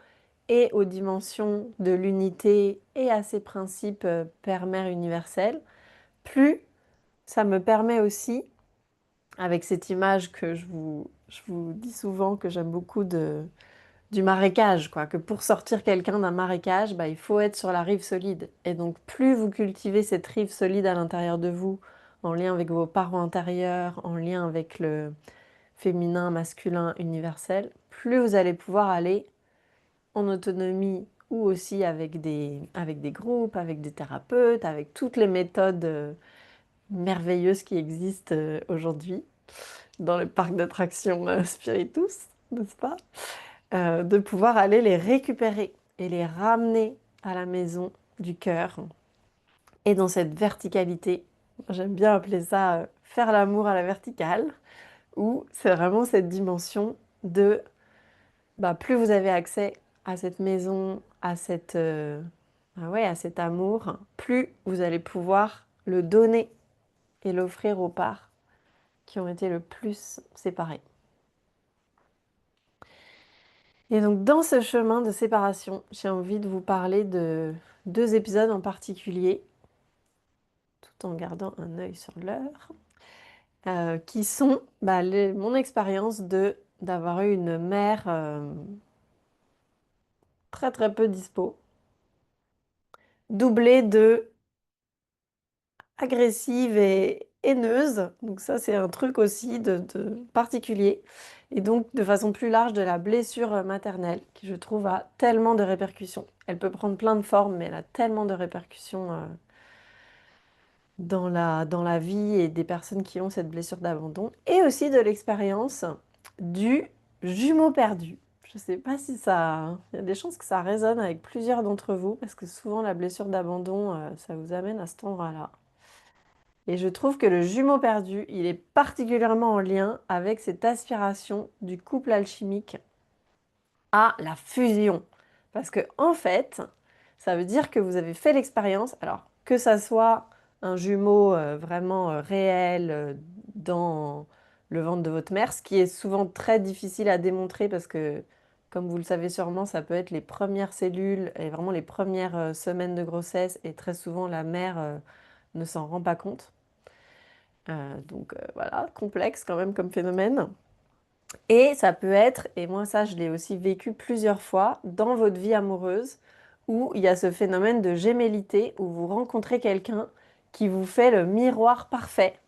et aux dimensions de l'unité et à ces principes père-mère universels, plus ça me permet aussi avec cette image que je vous dis souvent que j'aime beaucoup du marécage, quoi, que pour sortir quelqu'un d'un marécage, bah, il faut être sur la rive solide. Et donc, plus vous cultivez cette rive solide à l'intérieur de vous, en lien avec vos parents intérieurs, en lien avec le féminin, masculin, universel, plus vous allez pouvoir aller en autonomie ou aussi avec des groupes, avec des thérapeutes, avec toutes les méthodes merveilleuses qui existent aujourd'hui dans le parc d'attractions Spiritus. n'est-ce pas? De pouvoir aller les récupérer et les ramener à la maison du cœur. Et dans cette verticalité, j'aime bien appeler ça faire l'amour à la verticale, où c'est vraiment cette dimension de bah, plus vous avez accès à cette maison, à ah ouais, à cet amour, plus vous allez pouvoir le donner et l'offrir aux parts qui ont été le plus séparées. Et donc dans ce chemin de séparation, j'ai envie de vous parler de deux épisodes en particulier, tout en gardant un œil sur l'heure, qui sont bah, mon expérience de d'avoir eu une mère très très peu dispo, doublée de agressive et haineuse. Donc ça, c'est un truc aussi de particulier. Et donc, de façon plus large, de la blessure maternelle, qui je trouve a tellement de répercussions. Elle peut prendre plein de formes, mais elle a tellement de répercussions dans la vie et des personnes qui ont cette blessure d'abandon. Et aussi de l'expérience du jumeau perdu. Je ne sais pas si ça... Il y a des chances que ça résonne avec plusieurs d'entre vous, parce que souvent la blessure d'abandon, ça vous amène à cet endroit-là. Et je trouve que le jumeau perdu, il est particulièrement en lien avec cette aspiration du couple alchimique à la fusion. Parce que en fait, ça veut dire que vous avez fait l'expérience, alors que ça soit un jumeau vraiment réel dans le ventre de votre mère, ce qui est souvent très difficile à démontrer parce que, comme vous le savez sûrement, ça peut être les premières cellules et vraiment les premières semaines de grossesse et très souvent la mère ne s'en rend pas compte. Voilà, complexe quand même comme phénomène. Et ça peut être, et moi ça je l'ai aussi vécu plusieurs fois, dans votre vie amoureuse, où il y a ce phénomène de gémellité, où vous rencontrez quelqu'un qui vous fait le miroir parfait.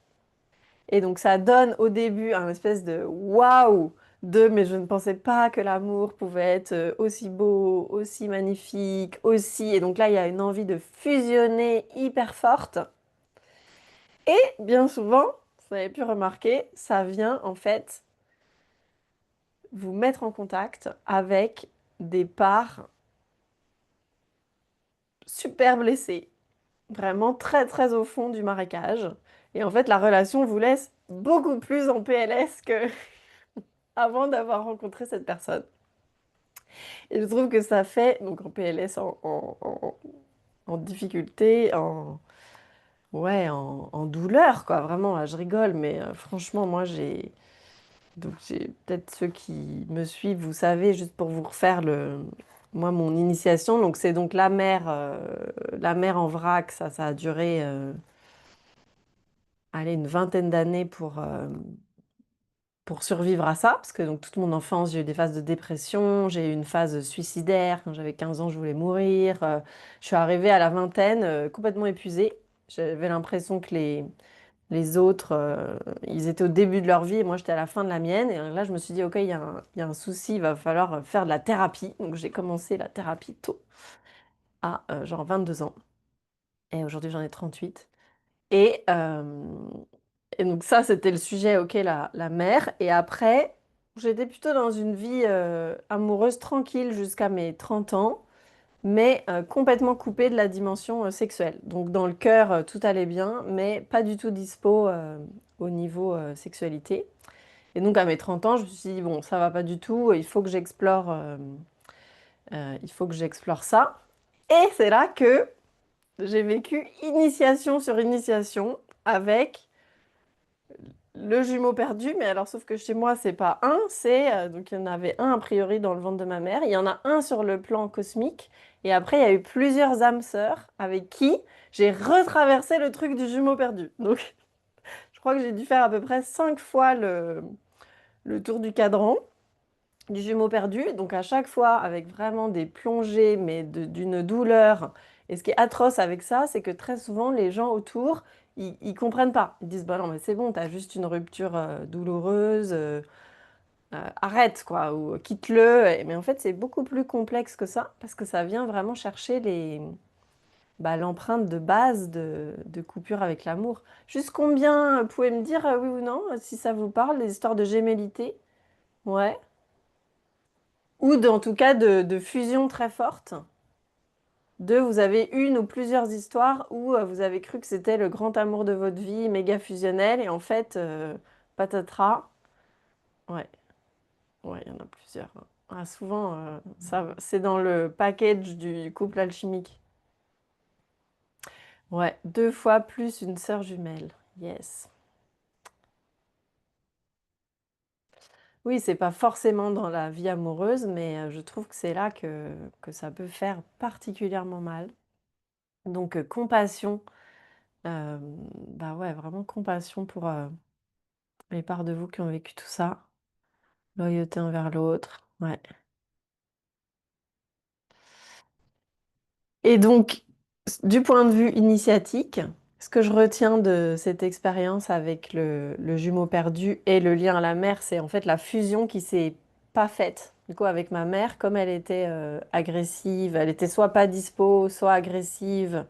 Et donc ça donne au début un espèce de waouh, de mais je ne pensais pas que l'amour pouvait être aussi beau, aussi magnifique, aussi... Et donc là il y a une envie de fusionner hyper forte. Et bien souvent, vous avez pu remarquer, ça vient en fait vous mettre en contact avec des parts super blessées, vraiment très très au fond du marécage. Et en fait, la relation vous laisse beaucoup plus en PLS que avant d'avoir rencontré cette personne. Et je trouve que ça fait, donc en PLS, en difficulté, ouais, en douleur, quoi. Vraiment, là, je rigole, mais franchement, moi, donc j'ai peut-être ceux qui me suivent, vous savez, juste pour vous refaire moi mon initiation. Donc c'est donc la mer en vrac. Ça a duré, allez, une vingtaine d'années pour survivre à ça, parce que donc toute mon enfance j'ai eu des phases de dépression, j'ai eu une phase suicidaire. Quand j'avais 15 ans, je voulais mourir. Je suis arrivée à la vingtaine complètement épuisée. J'avais l'impression que les autres, ils étaient au début de leur vie et moi j'étais à la fin de la mienne. Et là, je me suis dit, OK, il y a un souci, il va falloir faire de la thérapie. Donc j'ai commencé la thérapie tôt, à genre 22 ans. Et aujourd'hui, j'en ai 38. Et, euh, et donc ça, c'était le sujet, OK, la mère. Et après, j'étais plutôt dans une vie amoureuse tranquille jusqu'à mes 30 ans, mais complètement coupée de la dimension sexuelle. Donc dans le cœur, tout allait bien, mais pas du tout dispo au niveau sexualité. Et donc à mes 30 ans, je me suis dit, bon, ça va pas du tout, il faut que j'explore ça. Et c'est là que j'ai vécu initiation sur initiation avec le jumeau perdu. Mais alors, sauf que chez moi, c'est pas un, donc il y en avait un a priori dans le ventre de ma mère, il y en a un sur le plan cosmique, et après, il y a eu plusieurs âmes sœurs avec qui j'ai retraversé le truc du jumeau perdu. Donc, je crois que j'ai dû faire à peu près 5 fois le tour du cadran du jumeau perdu. Donc à chaque fois avec vraiment des plongées, mais d'une douleur. Et ce qui est atroce avec ça, c'est que très souvent les gens autour, ils comprennent pas. Ils disent, bah non, mais c'est bon, t'as juste une rupture douloureuse, arrête quoi, ou quitte-le. Mais en fait, c'est beaucoup plus complexe que ça, parce que ça vient vraiment chercher l'empreinte de base de coupure avec l'amour. Juste combien, vous pouvez me dire oui ou non, si ça vous parle, les histoires de gémellité? Ouais. ou en tout cas de fusion très forte. Vous avez une ou plusieurs histoires où vous avez cru que c'était le grand amour de votre vie, méga fusionnel, et en fait, patatras. Ouais, ouais, il y en a plusieurs, hein. Ah, souvent, c'est dans le package du couple alchimique. Ouais, 2 fois plus une sœur jumelle. Yes. Oui, c'est pas forcément dans la vie amoureuse, mais je trouve que c'est là que ça peut faire particulièrement mal. Donc, compassion, euh, bah ouais, vraiment compassion pour les parts de vous qui ont vécu tout ça. Loyauté envers l'autre. Ouais. Et donc, du point de vue initiatique, ce que je retiens de cette expérience avec le jumeau perdu et le lien à la mère, c'est en fait la fusion qui s'est pas faite. Du coup, avec ma mère, comme elle était agressive, elle était soit pas dispo, soit agressive,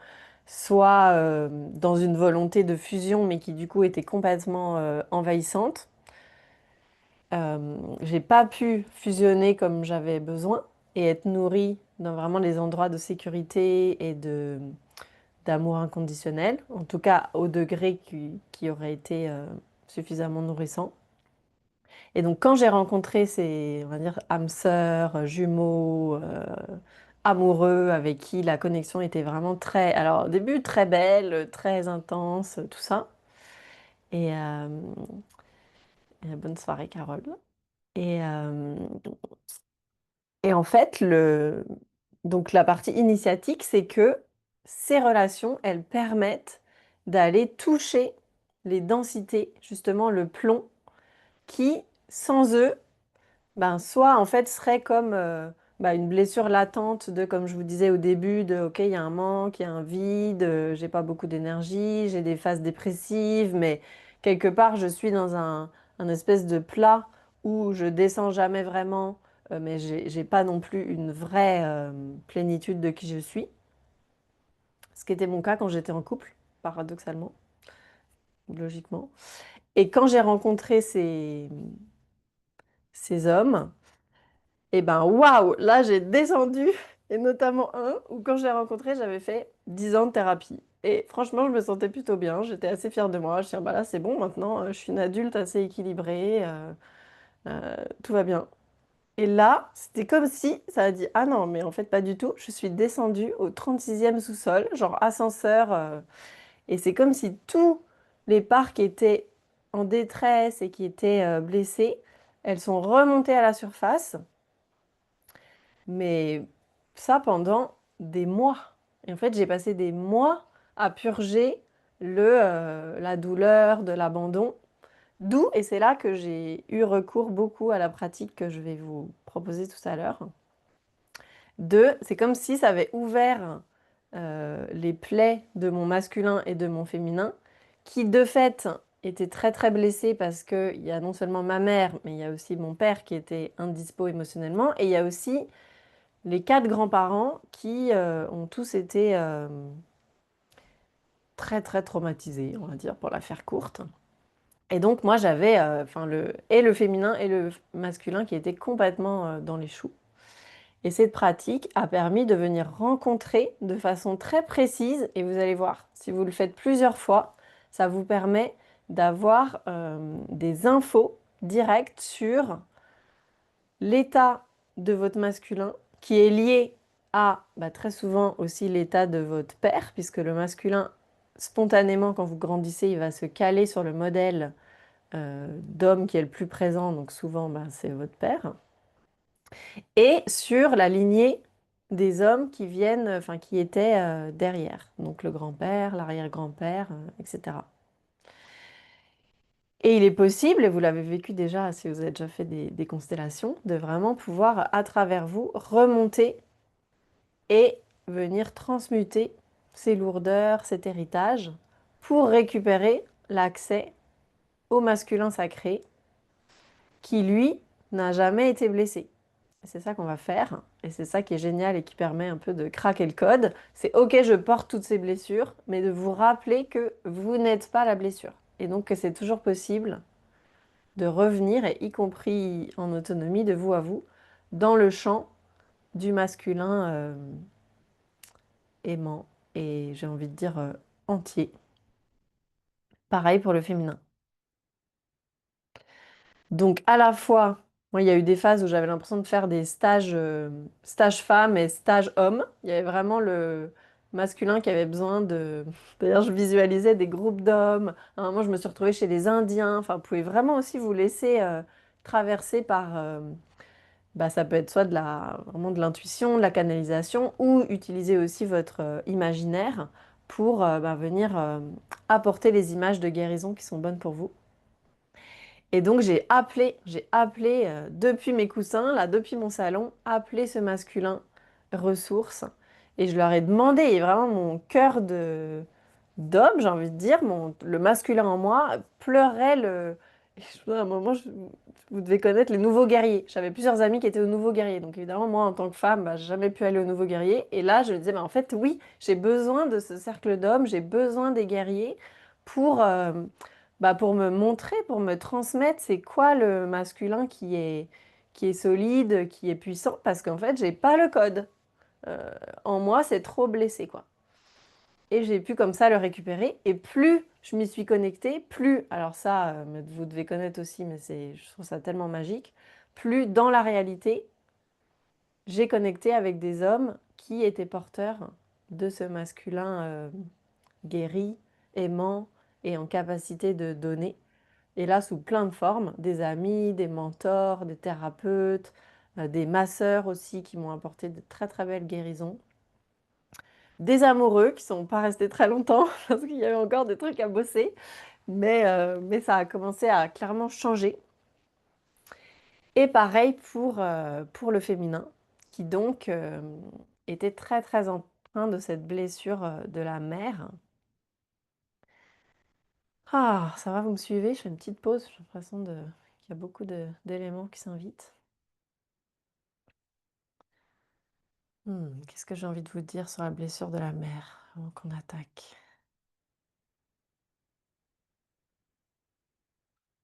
soit dans une volonté de fusion, mais qui du coup était complètement envahissante. J'ai pas pu fusionner comme j'avais besoin et être nourrie dans vraiment les endroits de sécurité et d'amour inconditionnel, en tout cas au degré qui aurait été suffisamment nourrissant. Et donc quand j'ai rencontré ces, on va dire, âmes sœurs, jumeaux, amoureux, avec qui la connexion était vraiment très, alors au début très belle, très intense, tout ça. Et bonne soirée Carole. Et, euh, Et en fait, donc la partie initiatique, c'est que ces relations, elles permettent d'aller toucher les densités, justement le plomb, qui, sans eux, ben, soit en fait serait comme une blessure latente de, comme je vous disais au début, de OK, il y a un manque, il y a un vide, j'ai pas beaucoup d'énergie, j'ai des phases dépressives, mais quelque part je suis dans un espèce de plat où je descends jamais vraiment, mais j'ai pas non plus une vraie plénitude de qui je suis. Ce qui était mon cas quand j'étais en couple, paradoxalement, logiquement. Et quand j'ai rencontré ces hommes, et ben waouh, là j'ai descendu, et notamment un où quand je l'ai rencontré, j'avais fait 10 ans de thérapie. Et franchement, je me sentais plutôt bien, j'étais assez fière de moi. Je me suis dit, bah là c'est bon, maintenant je suis une adulte assez équilibrée, tout va bien. Et là, c'était comme si ça a dit, ah non, mais en fait pas du tout, je suis descendue au 36e sous-sol, genre ascenseur, et c'est comme si tous les parts qui étaient en détresse et qui étaient blessées, elles sont remontées à la surface. Mais ça pendant des mois. Et en fait, j'ai passé des mois à purger la douleur de l'abandon. D'où, et c'est là que j'ai eu recours beaucoup à la pratique que je vais vous proposer tout à l'heure. C'est comme si ça avait ouvert les plaies de mon masculin et de mon féminin, qui de fait étaient très très blessés parce qu'il y a non seulement ma mère, mais il y a aussi mon père qui était indispo émotionnellement, et il y a aussi les 4 grands-parents qui ont tous été très très traumatisés, on va dire, pour la faire courte. Et donc moi j'avais le féminin et le masculin qui étaient complètement dans les choux. Et cette pratique a permis de venir rencontrer de façon très précise, et vous allez voir, si vous le faites plusieurs fois, ça vous permet d'avoir des infos directes sur l'état de votre masculin, qui est lié à très souvent aussi l'état de votre père, puisque le masculin, spontanément, quand vous grandissez, il va se caler sur le modèle d'homme qui est le plus présent, donc souvent c'est votre père, et sur la lignée des hommes qui viennent, enfin qui étaient derrière, donc le grand-père, l'arrière-grand-père, etc. Et il est possible, et vous l'avez vécu déjà si vous avez déjà fait des constellations, de vraiment pouvoir, à travers vous, remonter et venir transmuter ces lourdeurs, cet héritage, pour récupérer l'accès au masculin sacré qui, lui, n'a jamais été blessé. Et c'est ça qu'on va faire, et c'est ça qui est génial et qui permet un peu de craquer le code. C'est OK, je porte toutes ces blessures, mais de vous rappeler que vous n'êtes pas la blessure. Et donc que c'est toujours possible de revenir, et y compris en autonomie, de vous à vous, dans le champ du masculin aimant et j'ai envie de dire entier. Pareil pour le féminin. Donc à la fois, moi il y a eu des phases où j'avais l'impression de faire des stages, stages femmes et stages hommes. Il y avait vraiment le masculin qui avait besoin de... D'ailleurs je visualisais des groupes d'hommes. À un moment je me suis retrouvée chez les Indiens. Enfin, vous pouvez vraiment aussi vous laisser traverser par... bah, ça peut être soit de la, vraiment de l'intuition, de la canalisation, ou utiliser aussi votre imaginaire pour bah, venir apporter les images de guérison qui sont bonnes pour vous. Et donc j'ai appelé depuis mes coussins, là, depuis mon salon, appelé ce masculin ressource. Et je leur ai demandé, et vraiment mon cœur de d'homme, j'ai envie de dire, le masculin en moi pleurait le... et à un moment, vous devez connaître les nouveaux guerriers. J'avais plusieurs amis qui étaient aux nouveaux guerriers. Donc évidemment, moi, en tant que femme, bah, j'ai jamais pu aller aux nouveaux guerriers. Et là, je me disais, bah, en fait, oui, j'ai besoin de ce cercle d'hommes, j'ai besoin des guerriers pour... bah, pour me montrer, pour me transmettre, c'est quoi le masculin qui est solide, qui est puissant, parce qu'en fait, j'ai pas le code. En moi, c'est trop blessé, quoi. Et j'ai pu comme ça le récupérer. Et plus je m'y suis connectée, plus, alors ça, mais vous devez connaître aussi, mais je trouve ça tellement magique, plus dans la réalité, j'ai connecté avec des hommes qui étaient porteurs de ce masculin guéri, aimant et en capacité de donner. Et là, sous plein de formes, des amis, des mentors, des thérapeutes, des masseurs aussi qui m'ont apporté de très très belles guérisons. Des amoureux qui sont pas restés très longtemps parce qu'il y avait encore des trucs à bosser. Mais ça a commencé à clairement changer. Et pareil pour le féminin, qui donc était très très empreint de cette blessure de la mère. Ah, ça va, vous me suivez? Je fais une petite pause. J'ai l'impression qu'il y a beaucoup d'éléments qui s'invitent. Qu'est-ce que j'ai envie de vous dire sur la blessure de la mère avant qu'on attaque?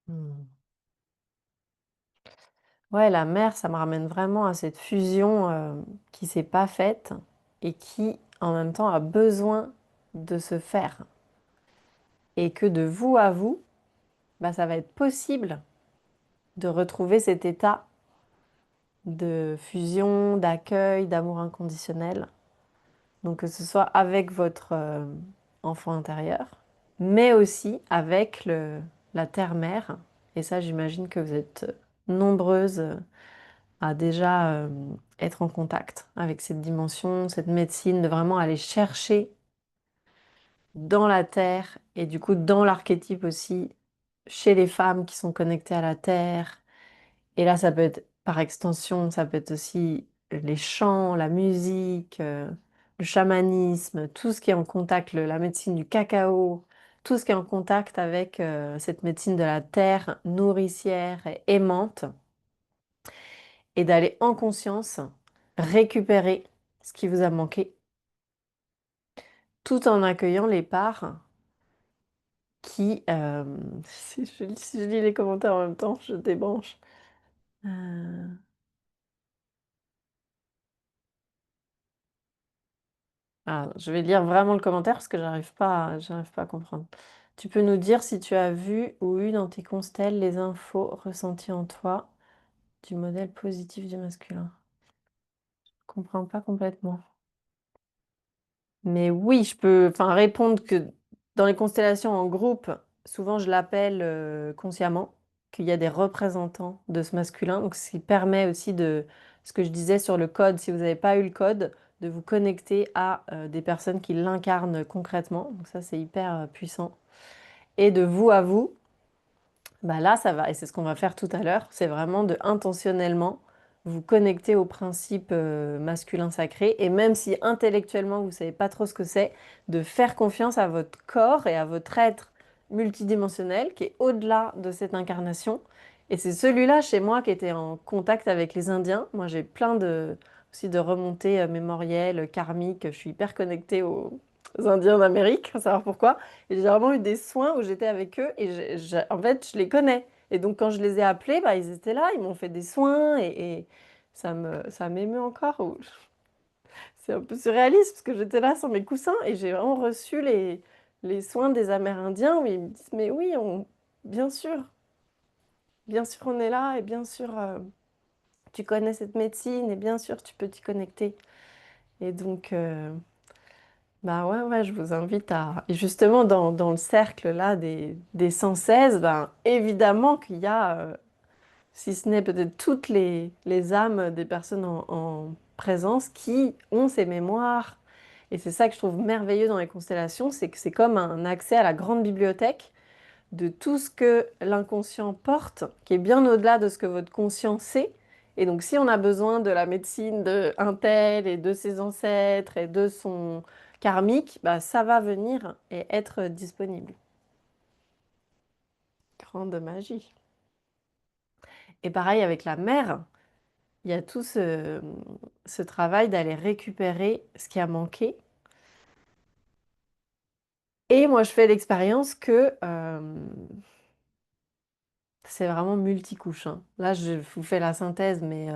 Hmm. Ouais, la mère, ça me ramène vraiment à cette fusion qui s'est pas faite et qui, en même temps, a besoin de se faire. Et que de vous à vous, bah, ça va être possible de retrouver cet état de fusion, d'accueil, d'amour inconditionnel. Donc que ce soit avec votre enfant intérieur, mais aussi avec la terre-mère. Et ça, j'imagine que vous êtes nombreuses à déjà être en contact avec cette dimension, cette médecine, de vraiment aller chercher dans la terre et du coup dans l'archétype aussi, chez les femmes qui sont connectées à la terre. Et là, ça peut être par extension, ça peut être aussi les chants, la musique, le chamanisme, tout ce qui est en contact, la médecine du cacao, tout ce qui est en contact avec cette médecine de la terre nourricière et aimante, et d'aller en conscience récupérer ce qui vous a manqué, tout en accueillant les parts qui... si je lis les commentaires en même temps, je débranche. Euh, je vais lire vraiment le commentaire parce que j'arrive pas à comprendre. Tu peux nous dire si tu as vu ou eu dans tes constelles les infos ressenties en toi du modèle positif du masculin. Je comprends pas complètement. Mais oui, je peux enfin, répondre que dans les constellations en groupe, souvent je l'appelle consciemment, qu'il y a des représentants de ce masculin. Donc, ce qui permet aussi de, ce que je disais sur le code, si vous n'avez pas eu le code, de vous connecter à des personnes qui l'incarnent concrètement. Donc ça, c'est hyper puissant. Et de vous à vous, bah là, ça va, et c'est ce qu'on va faire tout à l'heure, c'est vraiment de intentionnellement vous connecter au principe masculin sacré, et même si intellectuellement vous ne savez pas trop ce que c'est, de faire confiance à votre corps et à votre être multidimensionnel qui est au-delà de cette incarnation. Et c'est celui-là chez moi qui était en contact avec les Indiens. Moi, j'ai plein aussi de remontées mémorielles, karmiques. Je suis hyper connectée aux Indiens d'Amérique, faut savoir pourquoi. Et j'ai vraiment eu des soins où j'étais avec eux et en fait, je les connais. Et donc, quand je les ai appelés, bah, ils étaient là, ils m'ont fait des soins. Et ça m'émeut encore. C'est un peu surréaliste parce que j'étais là sur mes coussins et j'ai vraiment reçu les soins des Amérindiens où ils me disent, mais oui, bien sûr, bien sûr on est là et bien sûr tu connais cette médecine et bien sûr tu peux t'y connecter. Et donc, bah ouais, ouais, je vous invite à... Et justement, dans le cercle là des 116, ben, évidemment qu'il y a, si ce n'est peut-être toutes les âmes des personnes en présence qui ont ces mémoires. Et c'est ça que je trouve merveilleux dans les constellations, c'est que c'est comme un accès à la grande bibliothèque de tout ce que l'inconscient porte, qui est bien au-delà de ce que votre conscient sait. Et donc, si on a besoin de la médecine de un tel et de ses ancêtres et de son karmique, bah, ça va venir et être disponible. Grande magie. Et pareil avec la mer, il y a tout ce travail d'aller récupérer ce qui a manqué. Et moi, je fais l'expérience que c'est vraiment multicouche, hein. Là, je vous fais la synthèse, mais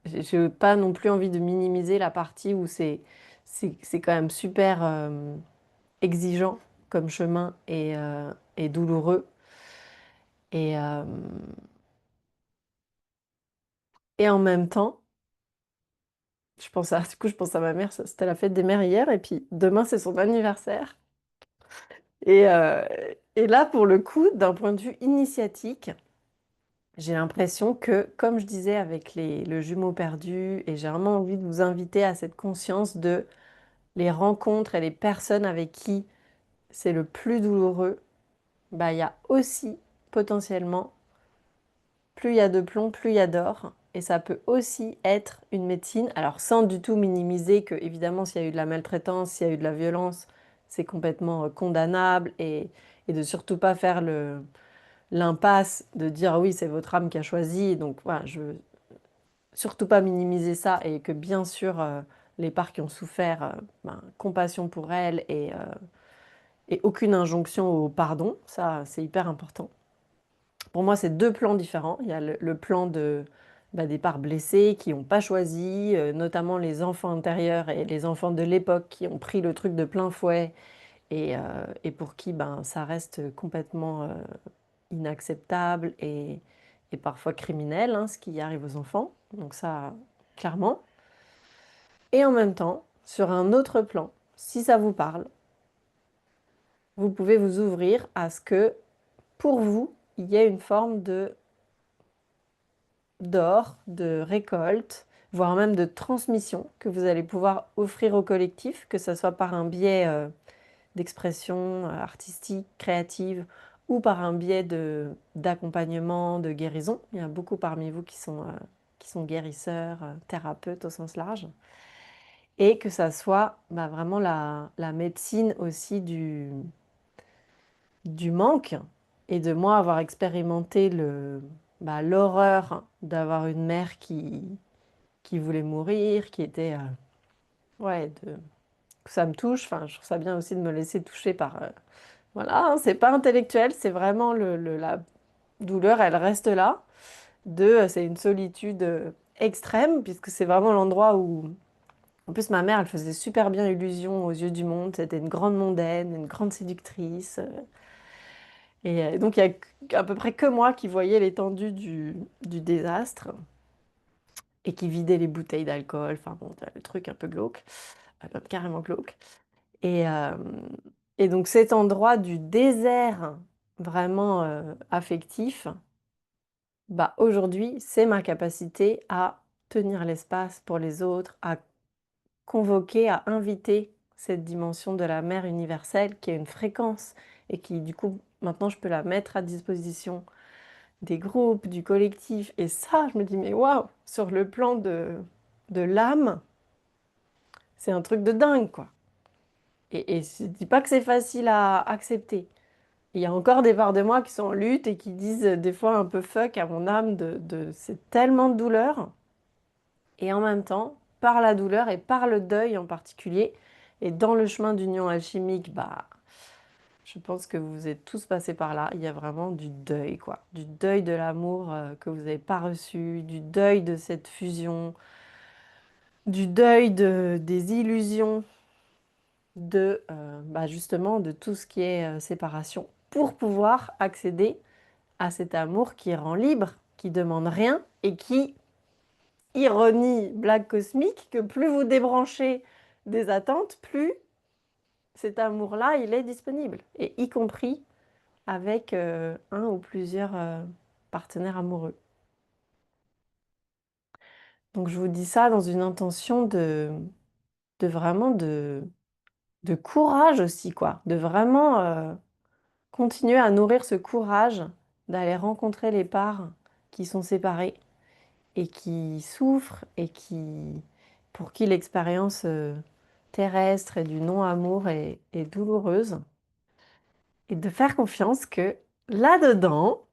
je n'ai pas non plus envie de minimiser la partie où c'est quand même super exigeant comme chemin et douloureux. Et, euh, et en même temps, du coup, je pense à ma mère, c'était la fête des mères hier, et puis demain, c'est son anniversaire. Et, euh, et là, pour le coup, d'un point de vue initiatique, j'ai l'impression que, comme je disais avec le jumeau perdu, et j'ai vraiment envie de vous inviter à cette conscience de les rencontres et les personnes avec qui c'est le plus douloureux, bah, il y a aussi potentiellement, plus il y a de plomb, plus il y a d'or. Et ça peut aussi être une médecine, alors sans du tout minimiser que, évidemment, s'il y a eu de la maltraitance, s'il y a eu de la violence, c'est complètement condamnable et de surtout pas faire l'impasse de dire oui, c'est votre âme qui a choisi. Donc voilà, je veux surtout pas minimiser ça et que bien sûr, les parts qui ont souffert, ben, compassion pour elles et aucune injonction au pardon, ça c'est hyper important. Pour moi, c'est deux plans différents. Il y a le plan bah, des parts blessées qui n'ont pas choisi, notamment les enfants intérieurs et les enfants de l'époque qui ont pris le truc de plein fouet et pour qui ben, ça reste complètement inacceptable et parfois criminel, hein, ce qui arrive aux enfants. Donc ça, clairement. Et en même temps, sur un autre plan, si ça vous parle, vous pouvez vous ouvrir à ce que, pour vous, il y ait une forme de d'or, de récolte, voire même de transmission que vous allez pouvoir offrir au collectif, que ce soit par un biais d'expression artistique, créative, ou par un biais d'accompagnement, de guérison. Il y a beaucoup parmi vous qui sont guérisseurs, thérapeutes au sens large. Et que ça soit bah, vraiment la médecine aussi du manque et de moi avoir expérimenté bah, l'horreur d'avoir une mère qui voulait mourir, qui était... ouais, que ça me touche. Enfin, je trouve ça bien aussi de me laisser toucher par... voilà, hein, c'est pas intellectuel, c'est vraiment la douleur, elle reste là. C'est une solitude extrême, puisque c'est vraiment l'endroit où... En plus, ma mère, elle faisait super bien illusion aux yeux du monde. C'était une grande mondaine, une grande séductrice. Et donc, il y a à peu près que moi qui voyais l'étendue du désastre et qui vidait les bouteilles d'alcool. Enfin, bon, le truc un peu glauque, même carrément glauque. Et, euh, et donc, cet endroit du désert vraiment affectif, bah, aujourd'hui, c'est ma capacité à tenir l'espace pour les autres, à convoquer, à inviter cette dimension de la mère universelle qui est une fréquence et qui, du coup, maintenant, je peux la mettre à disposition des groupes, du collectif. Et ça, je me dis, mais waouh, sur le plan de l'âme, c'est un truc de dingue, quoi. Et je dis pas que c'est facile à accepter. Il y a encore des parts de moi qui sont en lutte et qui disent des fois un peu fuck à mon âme c'est tellement de douleur. Et en même temps, par la douleur et par le deuil en particulier, et dans le chemin d'union alchimique, bah, Je pense que vous êtes tous passés par là. Il y a vraiment du deuil, quoi. Du deuil de l'amour que vous n'avez pas reçu, du deuil de cette fusion, du deuil des illusions, justement de tout ce qui est séparation, pour pouvoir accéder à cet amour qui rend libre, qui demande rien et qui, ironie, blague cosmique, que plus vous débranchez des attentes, plus cet amour-là, il est disponible, et y compris avec un ou plusieurs partenaires amoureux. Donc je vous dis ça dans une intention de vraiment de courage aussi, quoi. De vraiment continuer à nourrir ce courage d'aller rencontrer les parts qui sont séparées et qui souffrent et pour qui l'expérience terrestre et du non-amour est douloureuse. Et de faire confiance que là-dedans,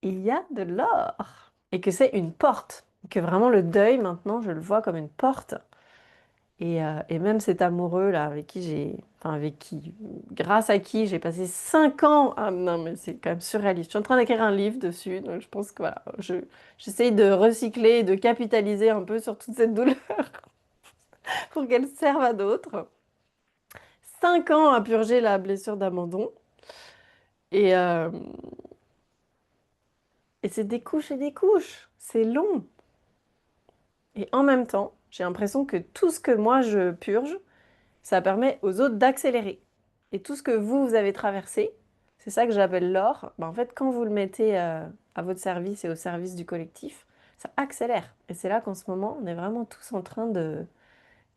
il y a de l'or. Et que c'est une porte. Que vraiment le deuil, maintenant, je le vois comme une porte. Et même cet amoureux là, grâce à qui j'ai passé 5 ans. Ah non, mais c'est quand même surréaliste. Je suis en train d'écrire un livre dessus, donc je pense que voilà, j'essaye de recycler et de capitaliser un peu sur toute cette douleur pour qu'elle serve à d'autres. 5 ans à purger la blessure d'abandon. Et, euh, et c'est des couches et des couches. C'est long. Et en même temps, j'ai l'impression que tout ce que moi je purge, ça permet aux autres d'accélérer. Et tout ce que vous avez traversé, c'est ça que j'appelle l'or. En fait, quand vous le mettez à votre service et au service du collectif, ça accélère. Et c'est là qu'en ce moment, on est vraiment tous en train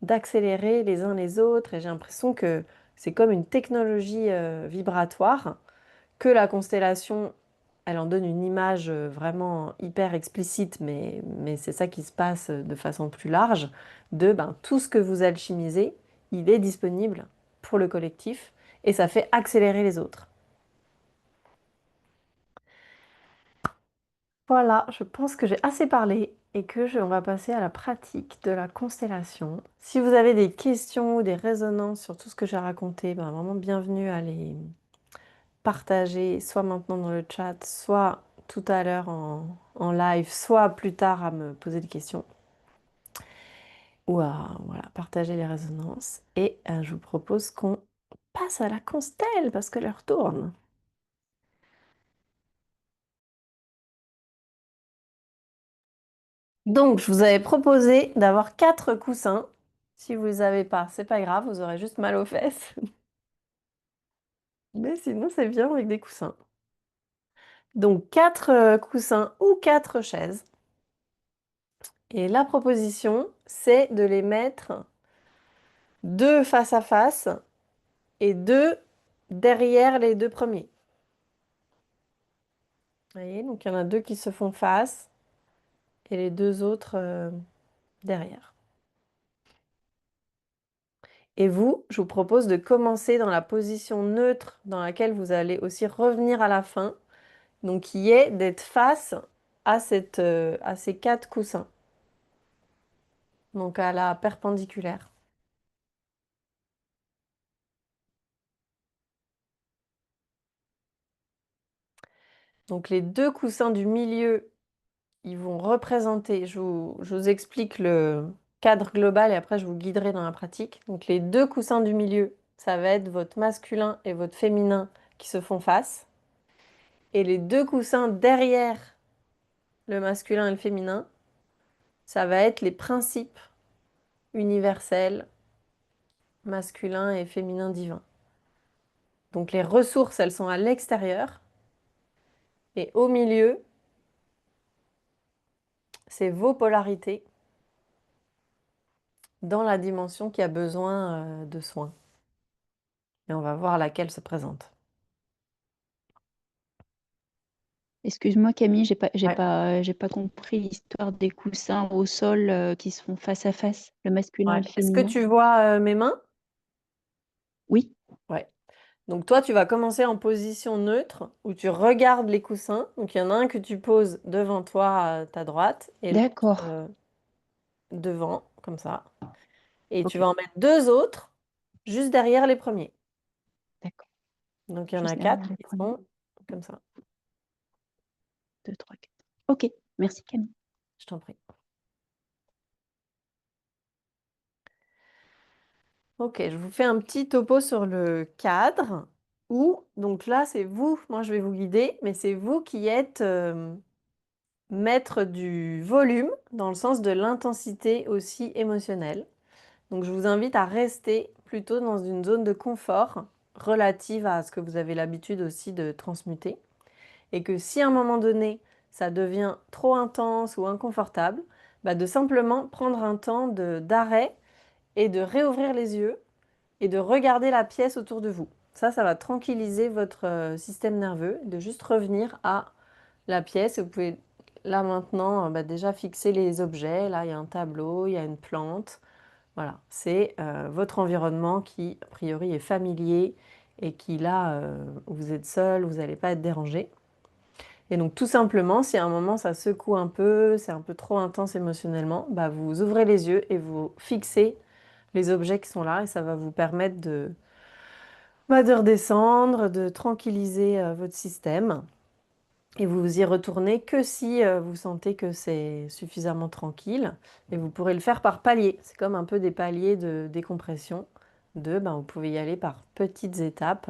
d'accélérer les uns les autres. Et j'ai l'impression que c'est comme une technologie vibratoire que la constellation, elle en donne une image vraiment hyper explicite, mais c'est ça qui se passe de façon plus large, tout ce que vous alchimisez, il est disponible pour le collectif et ça fait accélérer les autres. Voilà, je pense que j'ai assez parlé et on va passer à la pratique de la constellation. Si vous avez des questions ou des résonances sur tout ce que j'ai raconté, vraiment bienvenue à les partager, soit maintenant dans le chat, soit tout à l'heure en live, soit plus tard à me poser des questions. Ou à voilà, partager les résonances. Et je vous propose qu'on passe à la constelle parce que l'heure tourne. Donc, je vous avais proposé d'avoir 4 coussins. Si vous ne les avez pas, c'est pas grave, vous aurez juste mal aux fesses. Mais sinon, c'est bien avec des coussins. Donc, 4 coussins ou 4 chaises. Et la proposition, c'est de les mettre 2 face à face et 2 derrière les 2 premiers. Vous voyez, donc il y en a 2 qui se font face et les 2 autres derrière. Et vous, je vous propose de commencer dans la position neutre dans laquelle vous allez aussi revenir à la fin, donc qui est d'être face à à ces 4 coussins, donc à la perpendiculaire. Donc les 2 coussins du milieu, ils vont représenter, je vous explique le cadre global et après je vous guiderai dans la pratique. Donc les 2 coussins du milieu, ça va être votre masculin et votre féminin qui se font face. Et les 2 coussins derrière le masculin et le féminin, ça va être les principes universels, masculin et féminin divin. Donc les ressources, elles sont à l'extérieur. Et au milieu, c'est vos polarités dans la dimension qui a besoin de soins. Et on va voir laquelle se présente. Excuse-moi Camille, Ouais. j'ai pas compris l'histoire des coussins au sol qui se font face à face, le masculin et Ouais. le Est-ce que féminin. tu vois mes mains? Oui, Ouais. Donc toi, tu vas commencer en position neutre où tu regardes les coussins. Donc il y en a un que tu poses devant toi à ta droite et l'autre d'accord. devant, comme ça. Et tu Ok, vas en mettre 2 autres juste derrière les premiers. d'accord. Donc, il y en Juste a derrière 4 les qui poignets. sont comme ça. 2, 3, 4. OK, merci Camille. Je t'en prie. Ok, je vous fais un petit topo sur le cadre où, donc là, c'est vous, moi je vais vous guider, mais c'est vous qui êtes maître du volume dans le sens de l'intensité aussi émotionnelle. Donc je vous invite à rester plutôt dans une zone de confort relative à ce que vous avez l'habitude aussi de transmuter. Et que si à un moment donné, ça devient trop intense ou inconfortable, bah de simplement prendre un temps d'arrêt et de réouvrir les yeux et de regarder la pièce autour de vous. Ça va tranquilliser votre système nerveux, de juste revenir à la pièce. Et vous pouvez là maintenant bah, déjà fixer les objets. Là, il y a un tableau, il y a une plante. Voilà, c'est votre environnement qui, a priori, est familier et qui, là, où vous êtes seul, vous n'allez pas être dérangé. Et donc, tout simplement, si à un moment ça secoue un peu, c'est un peu trop intense émotionnellement, bah, vous ouvrez les yeux et vous fixez les objets qui sont là et ça va vous permettre de redescendre, de tranquilliser votre système. Et vous y retournez que si vous sentez que c'est suffisamment tranquille. Et vous pourrez le faire par paliers. C'est comme un peu des paliers de décompression. Ben, vous pouvez y aller par petites étapes.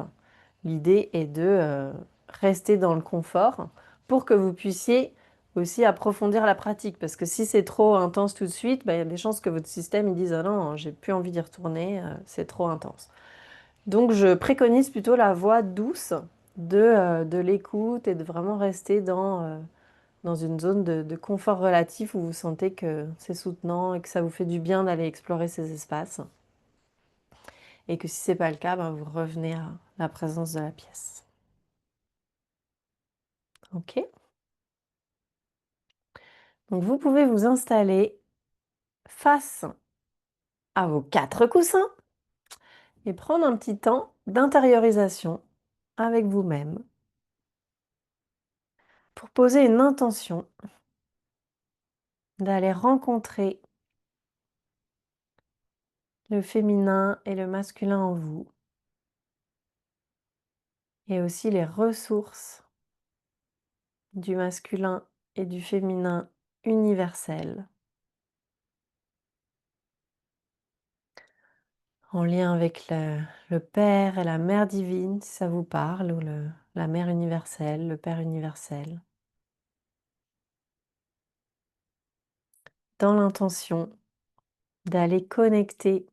L'idée est de rester dans le confort pour que vous puissiez aussi approfondir la pratique. Parce que si c'est trop intense tout de suite, ben, il y a des chances que votre système il dise: ah non, j'ai plus envie d'y retourner, c'est trop intense. Donc, je préconise plutôt la voie douce de l'écoute et de vraiment rester dans une zone de confort relatif où vous sentez que c'est soutenant et que ça vous fait du bien d'aller explorer ces espaces. Et que si ce n'est pas le cas, ben, vous revenez à la présence de la pièce. OK? Donc, vous pouvez vous installer face à vos 4 coussins et prendre un petit temps d'intériorisation avec vous-même pour poser une intention d'aller rencontrer le féminin et le masculin en vous, et aussi les ressources du masculin et du féminin universel, en lien avec le Père et la Mère divine, si ça vous parle, ou la Mère universelle, le Père universel, dans l'intention d'aller connecter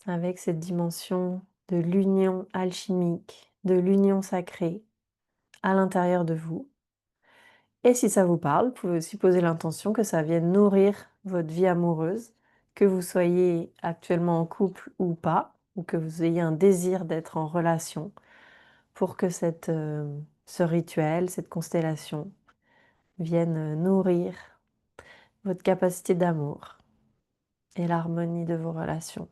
avec cette dimension de l'union alchimique, de l'union sacrée à l'intérieur de vous. Et si ça vous parle, vous pouvez aussi poser l'intention que ça vienne nourrir votre vie amoureuse, que vous soyez actuellement en couple ou pas, ou que vous ayez un désir d'être en relation, pour que ce rituel, cette constellation, vienne nourrir votre capacité d'amour et l'harmonie de vos relations.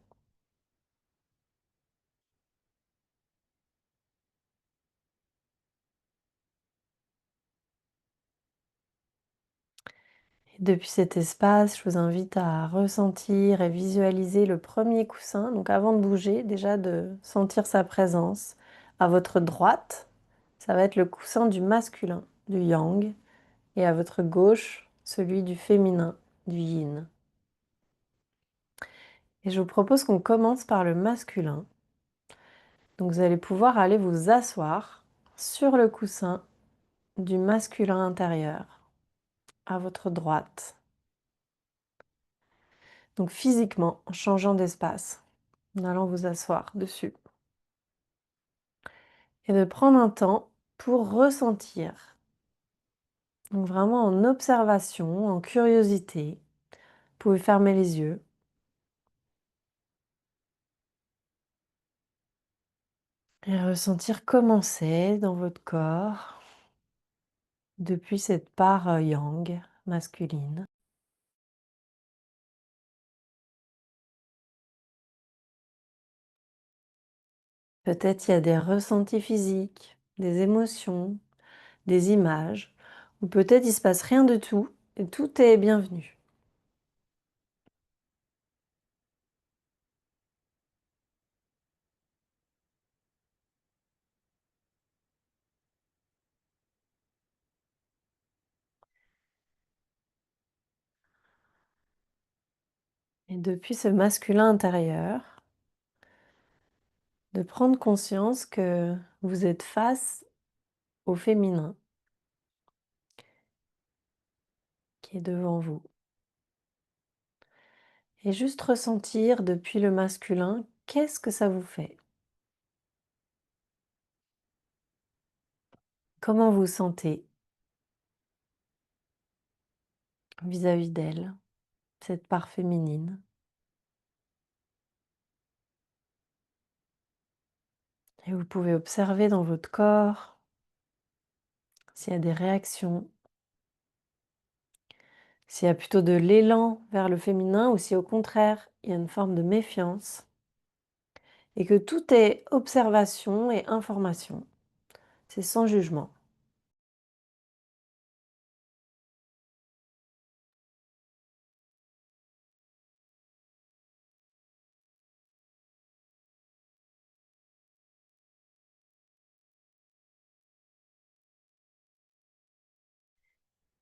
Et depuis cet espace, je vous invite à ressentir et visualiser le premier coussin. Donc avant de bouger, déjà de sentir sa présence. À votre droite, ça va être le coussin du masculin, du yang, et à votre gauche, celui du féminin, du yin. Et je vous propose qu'on commence par le masculin. Donc vous allez pouvoir aller vous asseoir sur le coussin du masculin intérieur, à votre droite. Donc physiquement, en changeant d'espace, en allant vous asseoir dessus. Et de prendre un temps pour ressentir. Donc vraiment en observation, en curiosité. Vous pouvez fermer les yeux. Et ressentir comment c'est dans votre corps depuis cette part yang, masculine. Peut-être il y a des ressentis physiques, des émotions, des images, ou peut-être il se passe rien de tout et tout est bienvenu. Et depuis ce masculin intérieur, de prendre conscience que vous êtes face au féminin qui est devant vous. Et juste ressentir depuis le masculin, qu'est-ce que ça vous fait? Comment vous sentez vis-à-vis d'elle, cette part féminine? Et vous pouvez observer dans votre corps s'il y a des réactions, s'il y a plutôt de l'élan vers le féminin ou si au contraire il y a une forme de méfiance et que tout est observation et information. C'est sans jugement.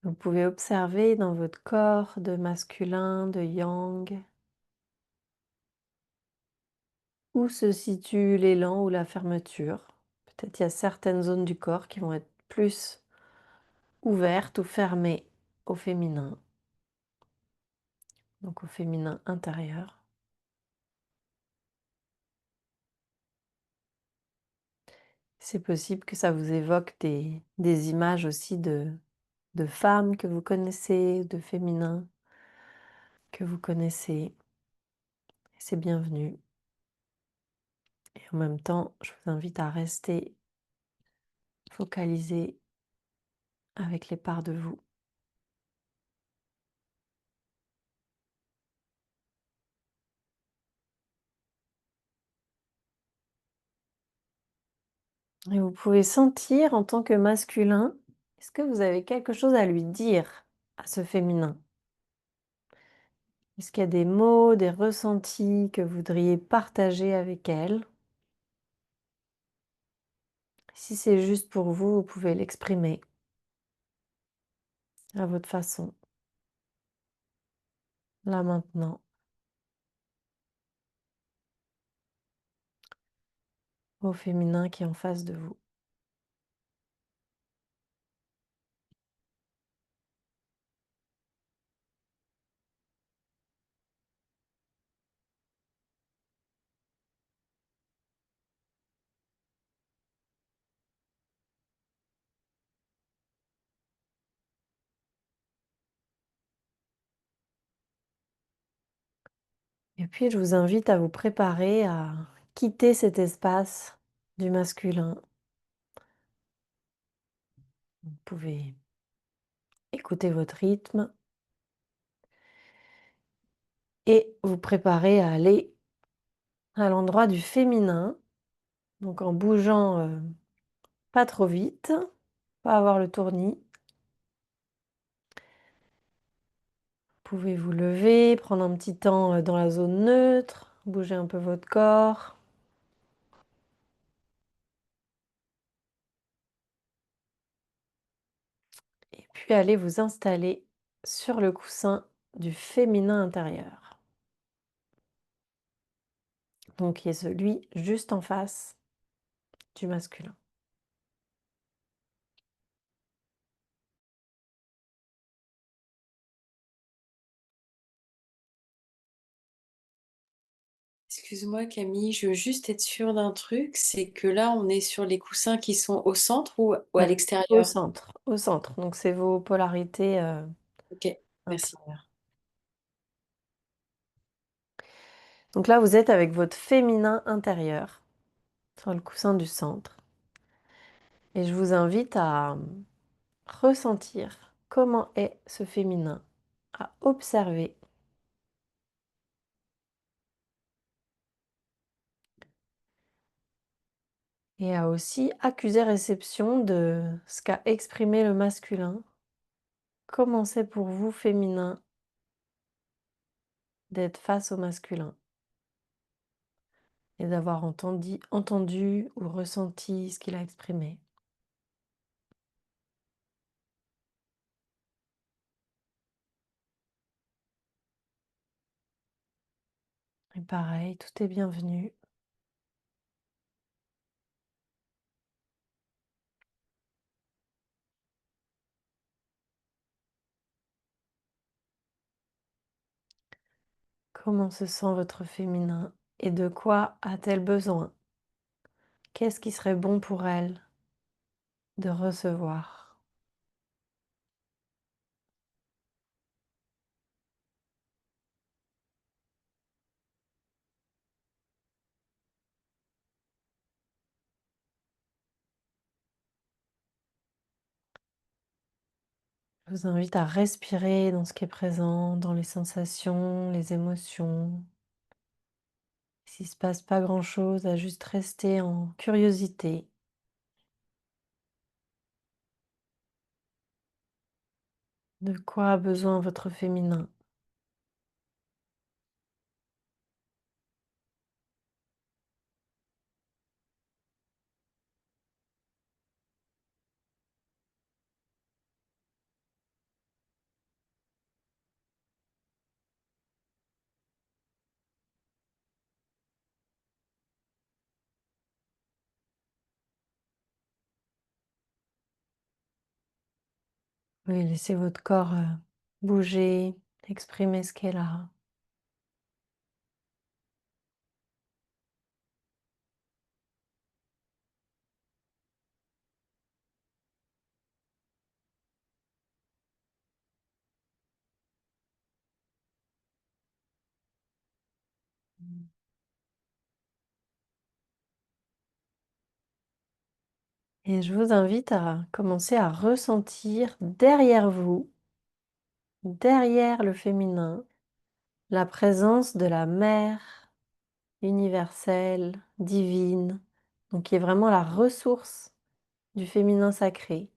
Vous pouvez observer dans votre corps de masculin, de yang, où se situe l'élan ou la fermeture. Peut-être il y a certaines zones du corps qui vont être plus ouvertes ou fermées au féminin, donc au féminin intérieur. C'est possible que ça vous évoque des images aussi de femmes que vous connaissez, de féminin que vous connaissez. C'est bienvenu. Et en même temps, je vous invite à rester focalisé avec les parts de vous. Et vous pouvez sentir en tant que masculin, est-ce que vous avez quelque chose à lui dire à ce féminin? Est-ce qu'il y a des mots, des ressentis que vous voudriez partager avec elle? Si c'est juste pour vous, vous pouvez l'exprimer à votre façon, là maintenant, au féminin qui est en face de vous. Et puis, je vous invite à vous préparer à quitter cet espace du masculin. Vous pouvez écouter votre rythme et vous préparer à aller à l'endroit du féminin, donc en bougeant pas trop vite, pas avoir le tournis. Vous pouvez vous lever, prendre un petit temps dans la zone neutre, bouger un peu votre corps. Et puis aller vous installer sur le coussin du féminin intérieur. Donc qui est celui juste en face du masculin. Excuse-moi Camille, je veux juste être sûre d'un truc, c'est que là on est sur les coussins qui sont au centre ou à Ouais, au l'extérieur? centre, au centre. Donc c'est vos polarités Ok, merci. intérieures. Donc là, vous êtes avec votre féminin intérieur sur le coussin du centre. Et je vous invite à ressentir comment est ce féminin, à observer et à aussi accuser réception de ce qu'a exprimé le masculin. Comment c'est pour vous, féminin, d'être face au masculin et d'avoir entendu ou ressenti ce qu'il a exprimé. Et pareil, tout est bienvenu. Comment se sent votre féminin et de quoi a-t-elle besoin? Qu'est-ce qui serait bon pour elle de recevoir? Je vous invite à respirer dans ce qui est présent, dans les sensations, les émotions. S'il ne se passe pas grand-chose, à juste rester en curiosité. De quoi a besoin votre féminin? Oui, laissez votre corps bouger, exprimer ce qui est là. Et je vous invite à commencer à ressentir derrière vous, derrière le féminin, la présence de la mère universelle, divine, donc qui est vraiment la ressource du féminin sacré.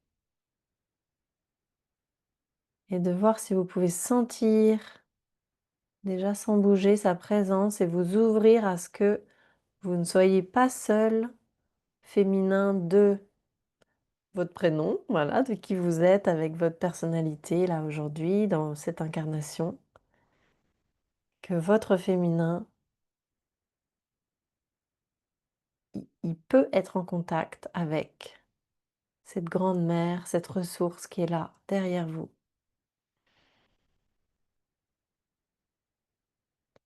Et de voir si vous pouvez sentir, déjà sans bouger, sa présence et vous ouvrir à ce que vous ne soyez pas seul, féminin de votre prénom, voilà, de qui vous êtes avec votre personnalité là aujourd'hui dans cette incarnation, que votre féminin, il peut être en contact avec cette grande mère, cette ressource qui est là derrière vous.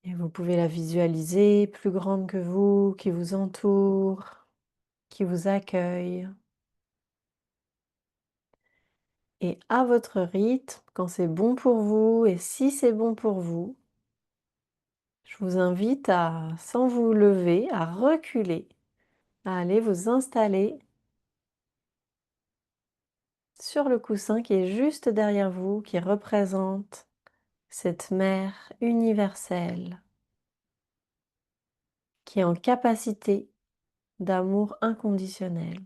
Et vous pouvez la visualiser plus grande que vous, qui vous entoure, qui vous accueille. Et à votre rythme, quand c'est bon pour vous et si c'est bon pour vous, je vous invite à, sans vous lever, à reculer, à aller vous installer sur le coussin qui est juste derrière vous, qui représente cette mère universelle qui est en capacité d'amour inconditionnel.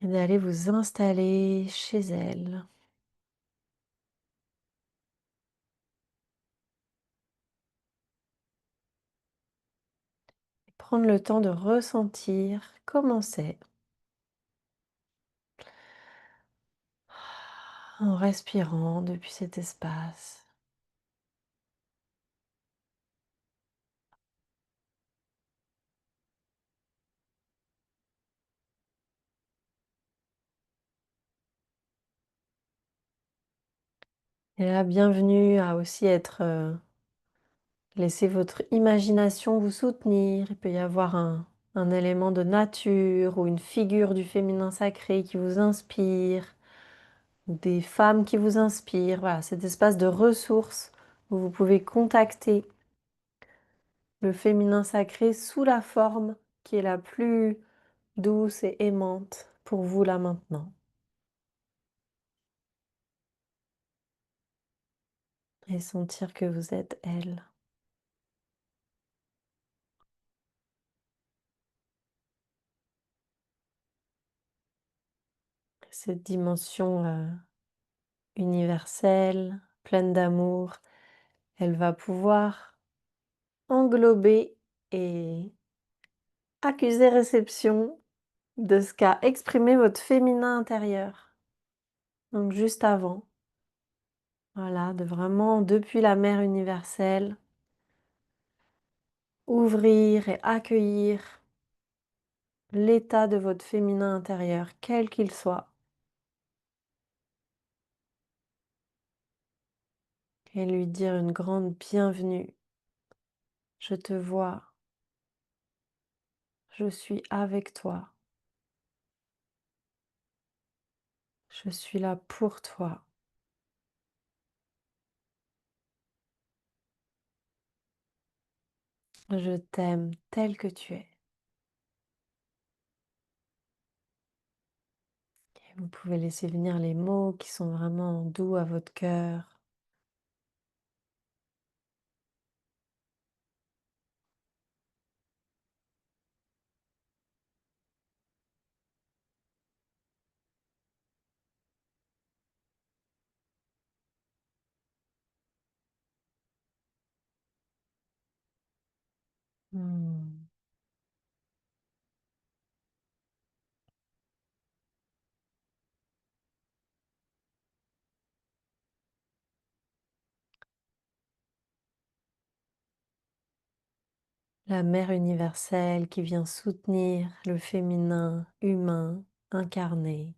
Et d'aller vous installer chez elle. Et prendre le temps de ressentir comment c'est en respirant depuis cet espace. Et là, bienvenue à aussi être... laissez votre imagination vous soutenir. Il peut y avoir un élément de nature ou une figure du féminin sacré qui vous inspire, ou des femmes qui vous inspirent. Voilà, cet espace de ressources où vous pouvez contacter le féminin sacré sous la forme qui est la plus douce et aimante pour vous là maintenant. Et sentir que vous êtes elle. Cette dimension universelle, pleine d'amour, elle va pouvoir englober et accuser réception de ce qu'a exprimé votre féminin intérieur. Donc juste avant. Voilà, de vraiment, depuis la mère universelle, ouvrir et accueillir l'état de votre féminin intérieur, quel qu'il soit, et lui dire une grande bienvenue. Je te vois, je suis avec toi, je suis là pour toi. Je t'aime tel que tu es. Et vous pouvez laisser venir les mots qui sont vraiment doux à votre cœur. Hmm. La mère universelle qui vient soutenir le féminin humain incarné,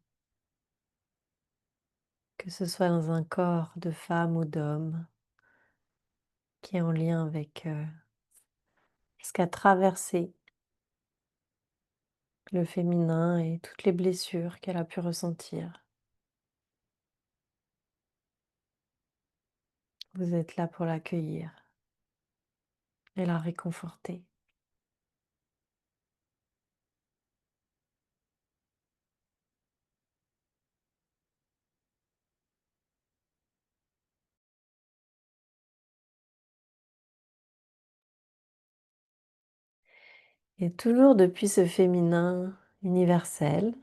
que ce soit dans un corps de femme ou d'homme, qui est en lien avec ce qu'a traversé le féminin et toutes les blessures qu'elle a pu ressentir. Vous êtes là pour l'accueillir et la réconforter. Et toujours depuis ce féminin universel,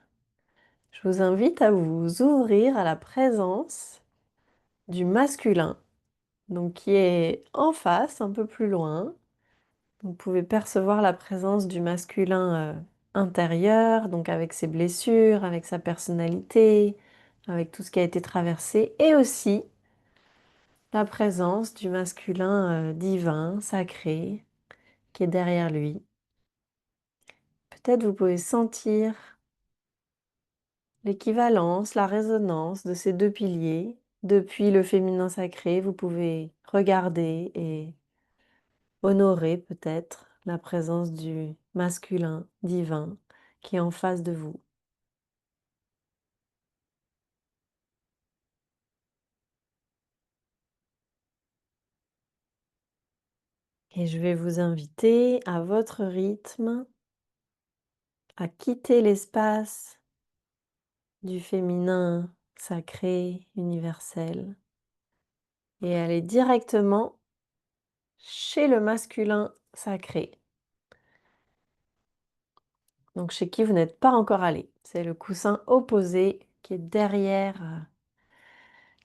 je vous invite à vous ouvrir à la présence du masculin, donc qui est en face, un peu plus loin. Vous pouvez percevoir la présence du masculin intérieur, donc avec ses blessures, avec sa personnalité, avec tout ce qui a été traversé, et aussi la présence du masculin divin, sacré, qui est derrière lui. Peut-être vous pouvez sentir l'équivalence, la résonance de ces deux piliers. Depuis le féminin sacré, vous pouvez regarder et honorer peut-être la présence du masculin divin qui est en face de vous. Et je vais vous inviter à votre rythme à quitter l'espace du féminin sacré, universel, et aller directement chez le masculin sacré. Donc chez qui vous n'êtes pas encore allé. C'est le coussin opposé qui est derrière,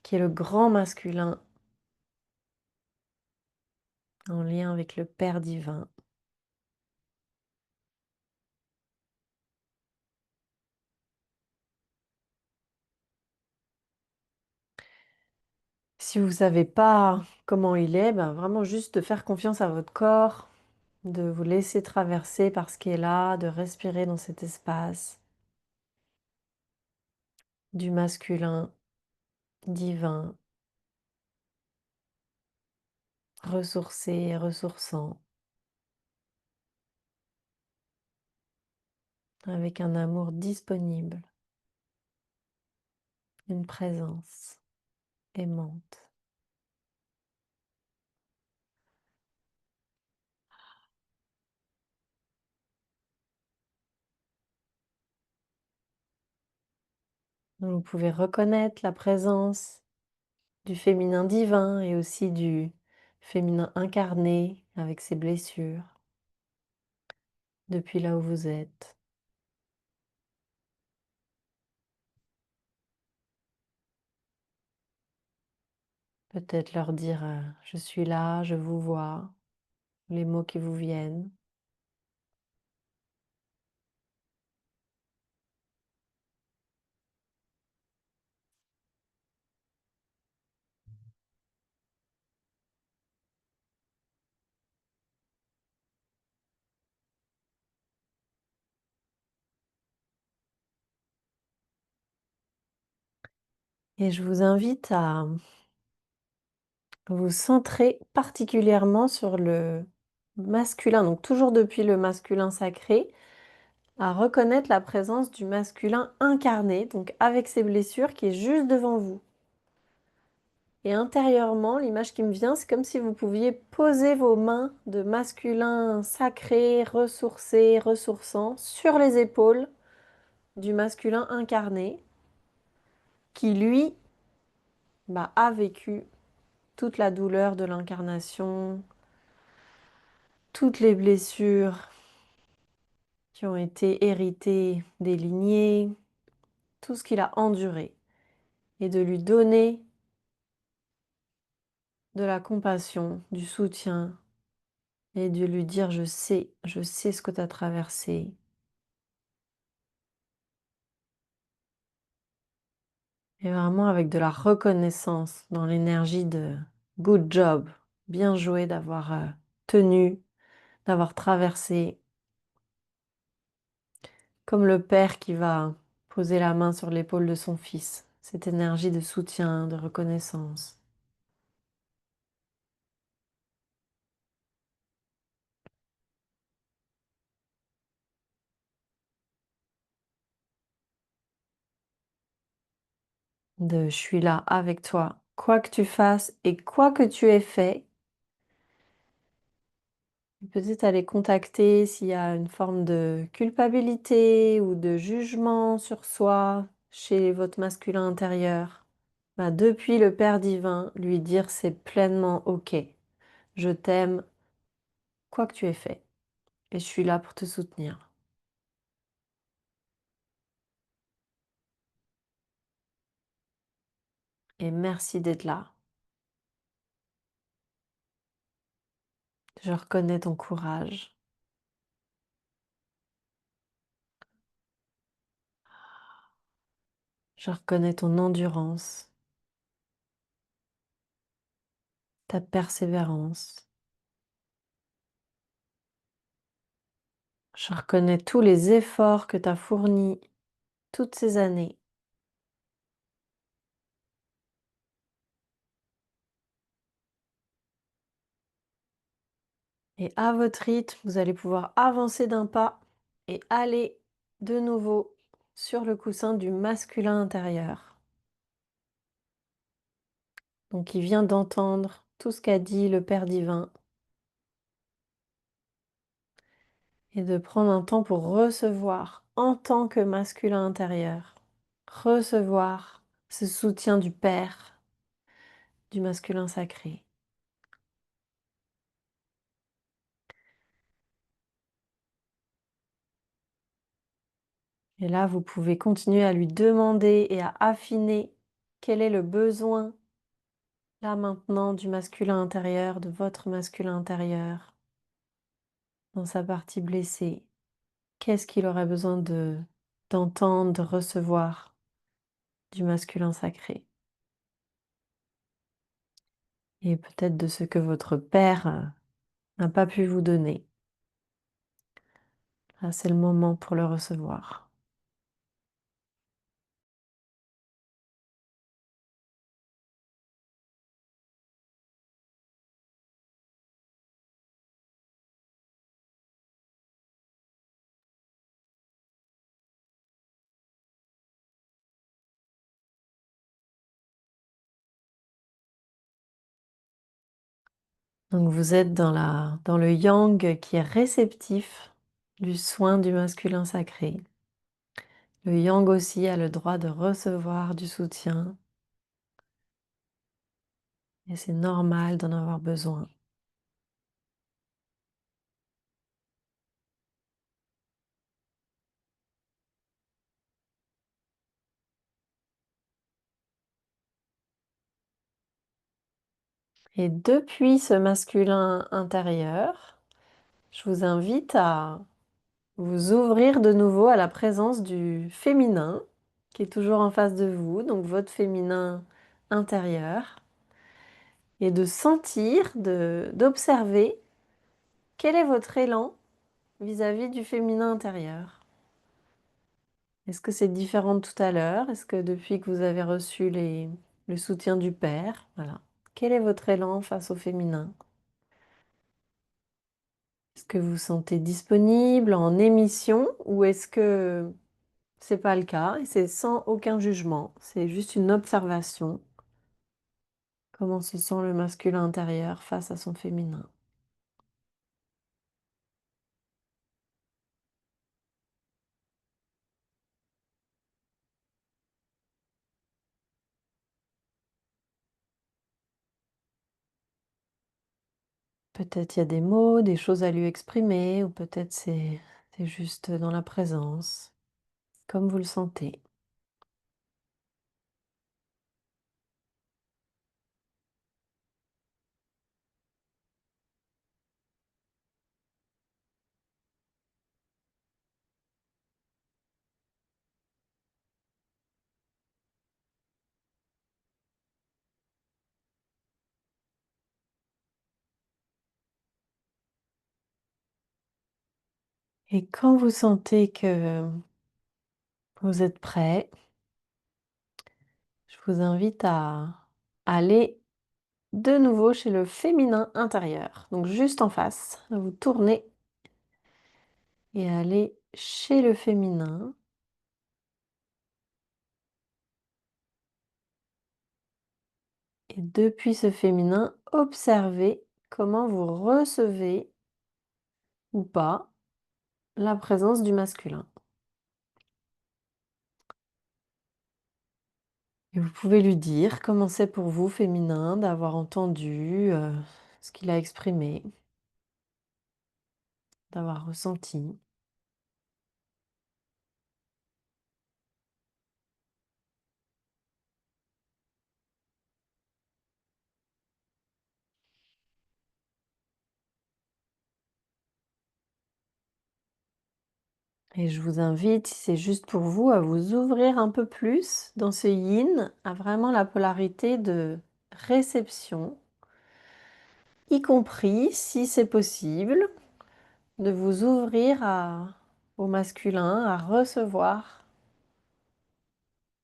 qui est le grand masculin en lien avec le Père divin. Si vous ne savez pas comment il est, ben vraiment juste de faire confiance à votre corps, de vous laisser traverser par ce qui est là, de respirer dans cet espace du masculin divin, ressourcé et ressourçant, avec un amour disponible, une présence aimante. Vous pouvez reconnaître la présence du féminin divin et aussi du féminin incarné avec ses blessures depuis là où vous êtes. Peut-être leur dire je suis là, je vous vois, les mots qui vous viennent. Et je vous invite à vous centrer particulièrement sur le masculin, donc toujours depuis le masculin sacré, à reconnaître la présence du masculin incarné, donc avec ses blessures, qui est juste devant vous. Et intérieurement, l'image qui me vient, c'est comme si vous pouviez poser vos mains de masculin sacré, ressourcé, ressourçant, sur les épaules du masculin incarné, qui lui a vécu toute la douleur de l'incarnation, toutes les blessures qui ont été héritées des lignées, tout ce qu'il a enduré, et de lui donner de la compassion, du soutien, et de lui dire je sais ce que tu as traversé. Et vraiment avec de la reconnaissance dans l'énergie de good job, bien joué d'avoir tenu, d'avoir traversé, comme le père qui va poser la main sur l'épaule de son fils, cette énergie de soutien, de reconnaissance. De je suis là avec toi, quoi que tu fasses et quoi que tu aies fait. Peut-être aller contacter s'il y a une forme de culpabilité ou de jugement sur soi chez votre masculin intérieur. Depuis le Père divin, lui dire c'est pleinement OK. Je t'aime, quoi que tu aies fait, et je suis là pour te soutenir. Et merci d'être là. Je reconnais ton courage. Je reconnais ton endurance, ta persévérance. Je reconnais tous les efforts que tu as fournis toutes ces années. Et à votre rythme, vous allez pouvoir avancer d'un pas et aller de nouveau sur le coussin du masculin intérieur. Donc il vient d'entendre tout ce qu'a dit le Père divin et de prendre un temps pour recevoir en tant que masculin intérieur, recevoir ce soutien du Père, du masculin sacré. Et là, vous pouvez continuer à lui demander et à affiner quel est le besoin, là maintenant, du masculin intérieur, de votre masculin intérieur, dans sa partie blessée. Qu'est-ce qu'il aurait besoin d'entendre, de recevoir du masculin sacré? Et peut-être de ce que votre père n'a pas pu vous donner. Là, c'est le moment pour le recevoir. Donc vous êtes dans le yang qui est réceptif du soin du masculin sacré. Le yang aussi a le droit de recevoir du soutien et c'est normal d'en avoir besoin. Et depuis ce masculin intérieur, je vous invite à vous ouvrir de nouveau à la présence du féminin qui est toujours en face de vous, donc votre féminin intérieur, et de sentir, d'observer quel est votre élan vis-à-vis du féminin intérieur. Est-ce que c'est différent de tout à l'heure? Est-ce que depuis que vous avez reçu le soutien du père, voilà. Quel est votre élan face au féminin? Est-ce que vous vous sentez disponible, en émission, ou est-ce que c'est pas le cas et c'est sans aucun jugement, c'est juste une observation? Comment se sent le masculin intérieur face à son féminin? Peut-être il y a des mots, des choses à lui exprimer, ou peut-être c'est juste dans la présence, comme vous le sentez. Et quand vous sentez que vous êtes prêt, je vous invite à aller de nouveau chez le féminin intérieur. Donc juste en face, vous tournez et aller chez le féminin. Et depuis ce féminin, observez comment vous recevez ou pas la présence du masculin. Et vous pouvez lui dire comment c'est pour vous, féminin, d'avoir entendu ce qu'il a exprimé, d'avoir ressenti. Et je vous invite, si c'est juste pour vous, à vous ouvrir un peu plus dans ce yin, à vraiment la polarité de réception, y compris, si c'est possible, de vous ouvrir au masculin, à recevoir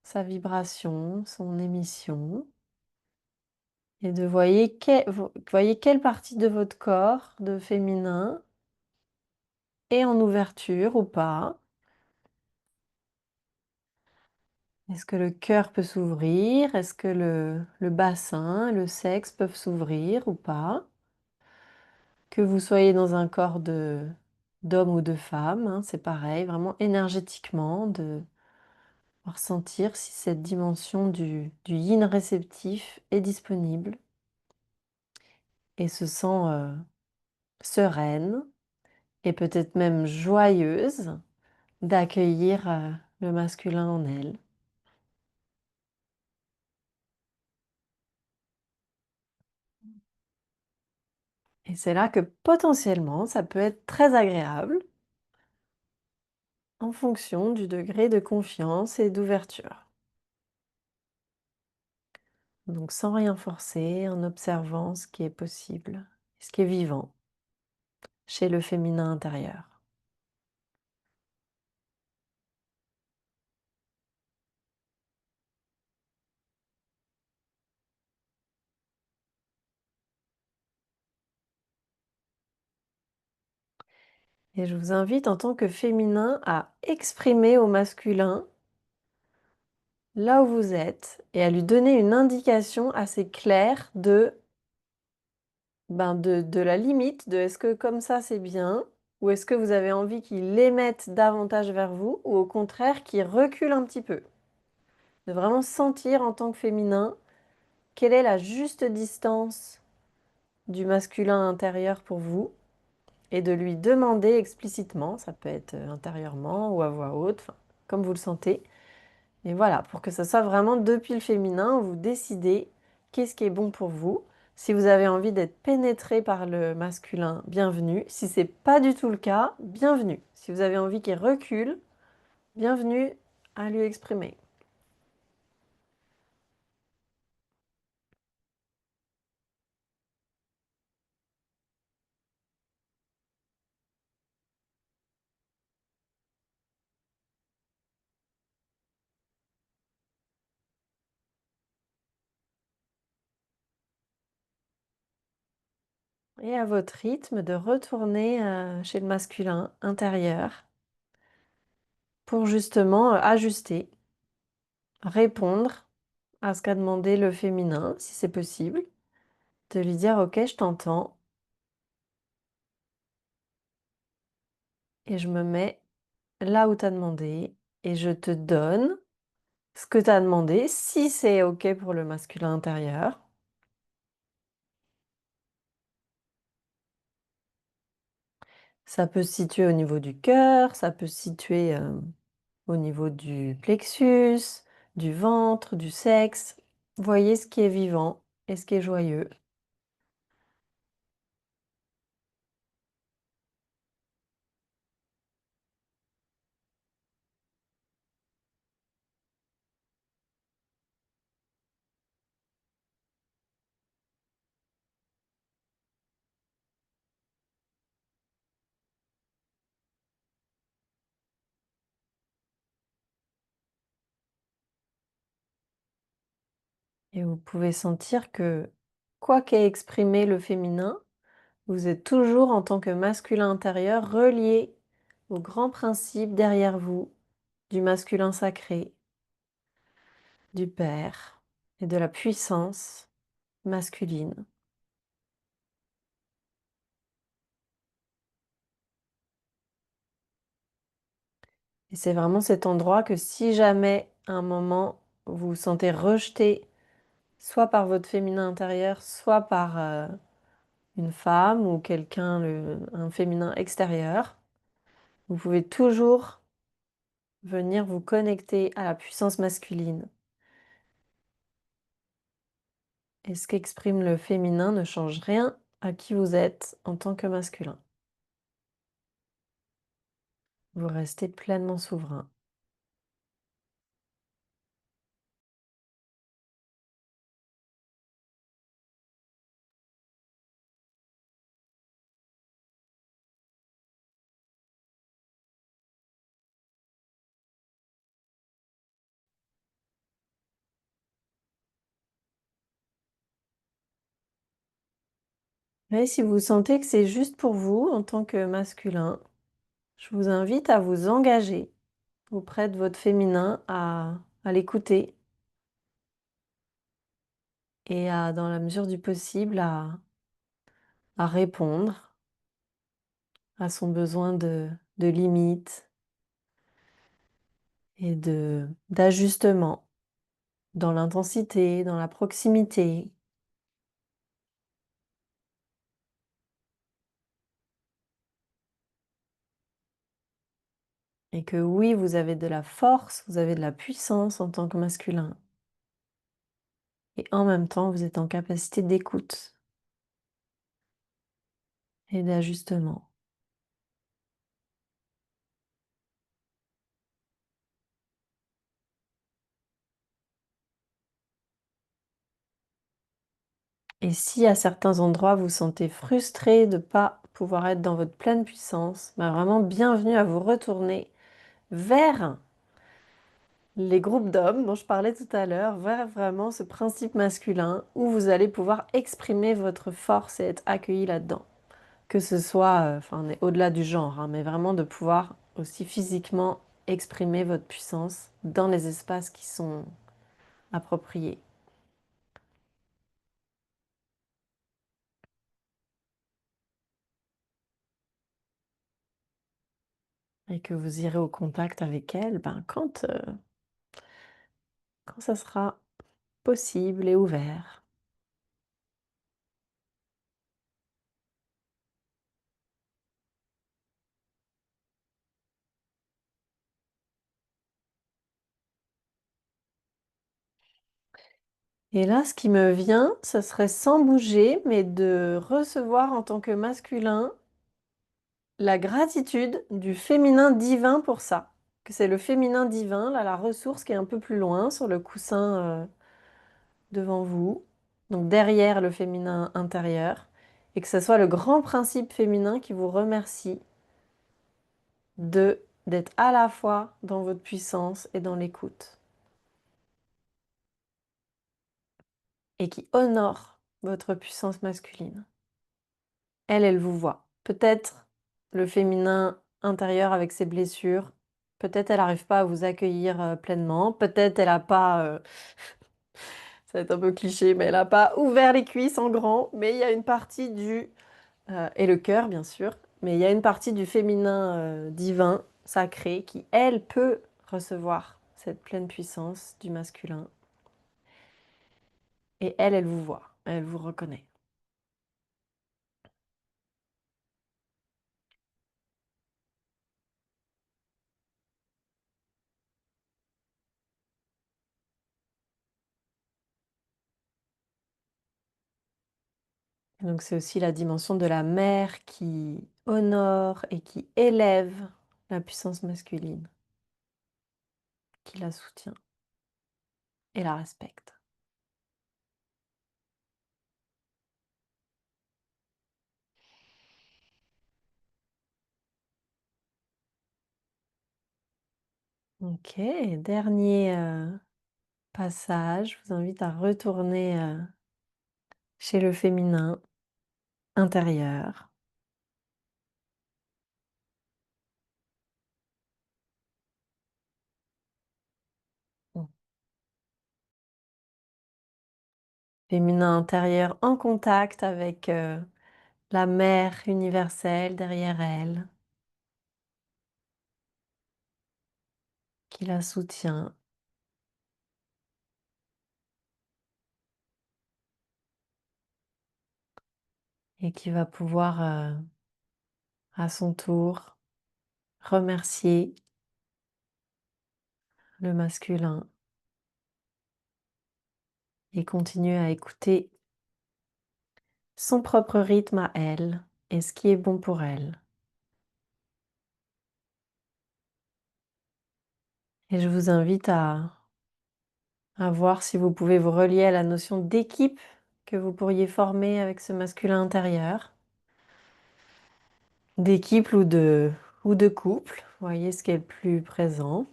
sa vibration, son émission, et de voyez quelle partie de votre corps, de féminin, est en ouverture ou pas. Est-ce que le cœur peut s'ouvrir? Est-ce que le bassin, le sexe peuvent s'ouvrir ou pas? Que vous soyez dans un corps d'homme ou de femme, hein, c'est pareil, vraiment énergétiquement, de ressentir si cette dimension du yin réceptif est disponible et se sent sereine et peut-être même joyeuse d'accueillir le masculin en elle. Et c'est là que potentiellement, ça peut être très agréable en fonction du degré de confiance et d'ouverture. Donc sans rien forcer, en observant ce qui est possible, ce qui est vivant chez le féminin intérieur. Et je vous invite en tant que féminin à exprimer au masculin là où vous êtes et à lui donner une indication assez claire de la limite, de est-ce que comme ça c'est bien, ou est-ce que vous avez envie qu'il l'émette davantage vers vous, ou au contraire qu'il recule un petit peu. De vraiment sentir en tant que féminin quelle est la juste distance du masculin intérieur pour vous, et de lui demander explicitement, ça peut être intérieurement ou à voix haute, enfin, comme vous le sentez. Et voilà, pour que ça soit vraiment depuis le féminin, vous décidez qu'est-ce qui est bon pour vous. Si vous avez envie d'être pénétré par le masculin, bienvenue. Si c'est pas du tout le cas, bienvenue. Si vous avez envie qu'il recule, bienvenue à lui exprimer. et à votre rythme de retourner chez le masculin intérieur pour justement ajuster, répondre à ce qu'a demandé le féminin, si c'est possible, de lui dire: «OK, je t'entends et je me mets là où tu as demandé et je te donne ce que tu as demandé», si c'est OK pour le masculin intérieur. Ça peut se situer au niveau du cœur, ça peut se situer, au niveau du plexus, du ventre, du sexe. Voyez ce qui est vivant et ce qui est joyeux. Et vous pouvez sentir que, quoi qu'ait exprimé le féminin, vous êtes toujours, en tant que masculin intérieur, relié au grand principe derrière vous, du masculin sacré, du père et de la puissance masculine. Et c'est vraiment cet endroit que, si jamais à un moment vous vous sentez rejeté, soit par votre féminin intérieur, soit par une femme ou quelqu'un, un féminin extérieur, vous pouvez toujours venir vous connecter à la puissance masculine. Et ce qu'exprime le féminin ne change rien à qui vous êtes en tant que masculin. Vous restez pleinement souverain. Et si vous sentez que c'est juste pour vous en tant que masculin, je vous invite à vous engager auprès de votre féminin, à l'écouter et à, dans la mesure du possible, à répondre à son besoin de limite et d'ajustement dans l'intensité, dans la proximité. Et que oui, vous avez de la force, vous avez de la puissance en tant que masculin. Et en même temps, vous êtes en capacité d'écoute et d'ajustement. Et si à certains endroits vous vous sentez frustré de ne pas pouvoir être dans votre pleine puissance, bah vraiment bienvenue à vous retourner vers les groupes d'hommes dont je parlais tout à l'heure, vers vraiment ce principe masculin où vous allez pouvoir exprimer votre force et être accueilli là-dedans. Que ce soit, enfin on est au-delà du genre, hein, mais vraiment de pouvoir aussi physiquement exprimer votre puissance dans les espaces qui sont appropriés. Et que vous irez au contact avec elle, ben, quand ça sera possible et ouvert. Et là, ce qui me vient, ce serait, sans bouger, mais de recevoir en tant que masculin la gratitude du féminin divin pour ça. Que c'est le féminin divin, là, la ressource qui est un peu plus loin sur le coussin devant vous, donc derrière le féminin intérieur, et que ce soit le grand principe féminin qui vous remercie d'être à la fois dans votre puissance et dans l'écoute, et qui honore votre puissance masculine. elle vous voit. Peut-être le féminin intérieur avec ses blessures, peut-être elle n'arrive pas à vous accueillir pleinement, peut-être elle n'a pas, ça va être un peu cliché, mais elle n'a pas ouvert les cuisses en grand, mais il y a une partie et le cœur bien sûr, mais il y a une partie du féminin divin, sacré, qui elle peut recevoir cette pleine puissance du masculin. Et elle vous voit, elle vous reconnaît. Donc c'est aussi la dimension de la mère qui honore et qui élève la puissance masculine, qui la soutient et la respecte. Ok, dernier passage, je vous invite à retourner chez le féminin intérieur. Féminin intérieur en contact avec la mère universelle derrière elle, qui la soutient. Et qui va pouvoir, à son tour, remercier le masculin et continuer à écouter son propre rythme à elle et ce qui est bon pour elle. Et je vous invite à voir si vous pouvez vous relier à la notion d'équipe que vous pourriez former avec ce masculin intérieur, d'équipe ou de couple, voyez ce qui est le plus présent.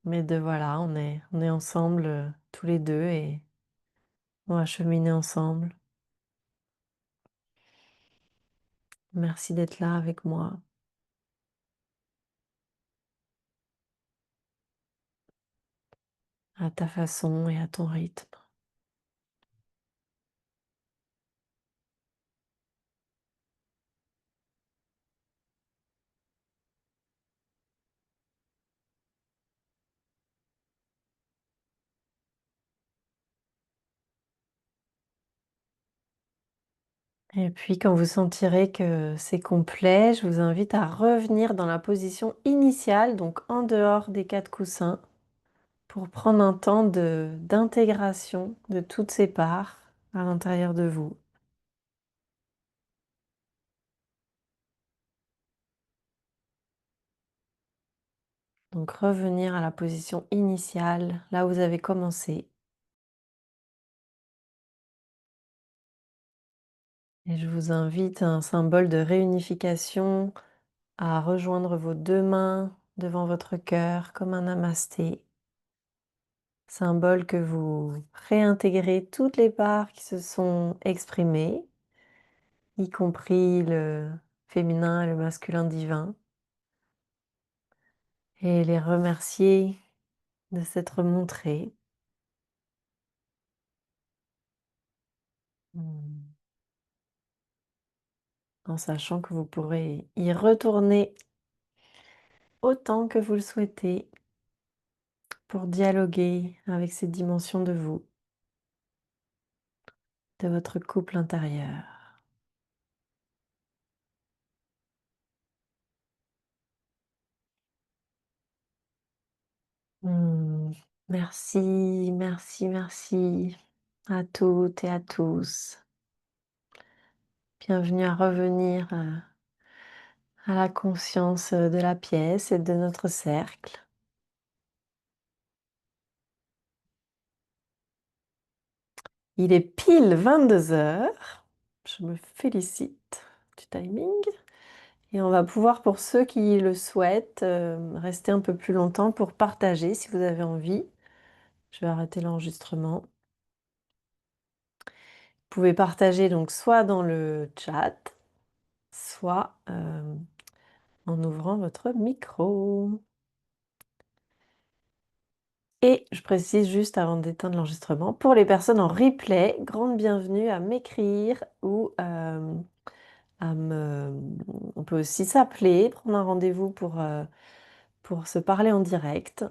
Mais voilà, on est ensemble tous les deux et on va cheminer ensemble. Merci d'être là avec moi. À ta façon et à ton rythme. Et puis quand vous sentirez que c'est complet, je vous invite à revenir dans la position initiale, donc en dehors des 4 coussins, pour prendre un temps d'intégration de toutes ces parts à l'intérieur de vous. Donc revenir à la position initiale, là où vous avez commencé. Et je vous invite à un symbole de réunification, à rejoindre vos deux mains devant votre cœur comme un namasté. Symbole que vous réintégrez toutes les parts qui se sont exprimées, y compris le féminin et le masculin divin, et les remercier de s'être montrés. En sachant que vous pourrez y retourner autant que vous le souhaitez pour dialoguer avec ces dimensions de vous, de votre couple intérieur. Hmm. Merci, merci, merci à toutes et à tous. Bienvenue à revenir à la conscience de la pièce et de notre cercle. Il est pile 22 heures. Je me félicite du timing. Et on va pouvoir, pour ceux qui le souhaitent, rester un peu plus longtemps pour partager si vous avez envie. Je vais arrêter l'enregistrement. pouvez partager donc soit dans le chat, soit en ouvrant votre micro. Et je précise juste avant d'éteindre l'enregistrement, pour les personnes en replay, grande bienvenue à m'écrire ou à me... On peut aussi s'appeler, prendre un rendez-vous pour se parler en direct,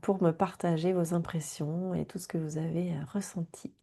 pour me partager vos impressions et tout ce que vous avez ressenti.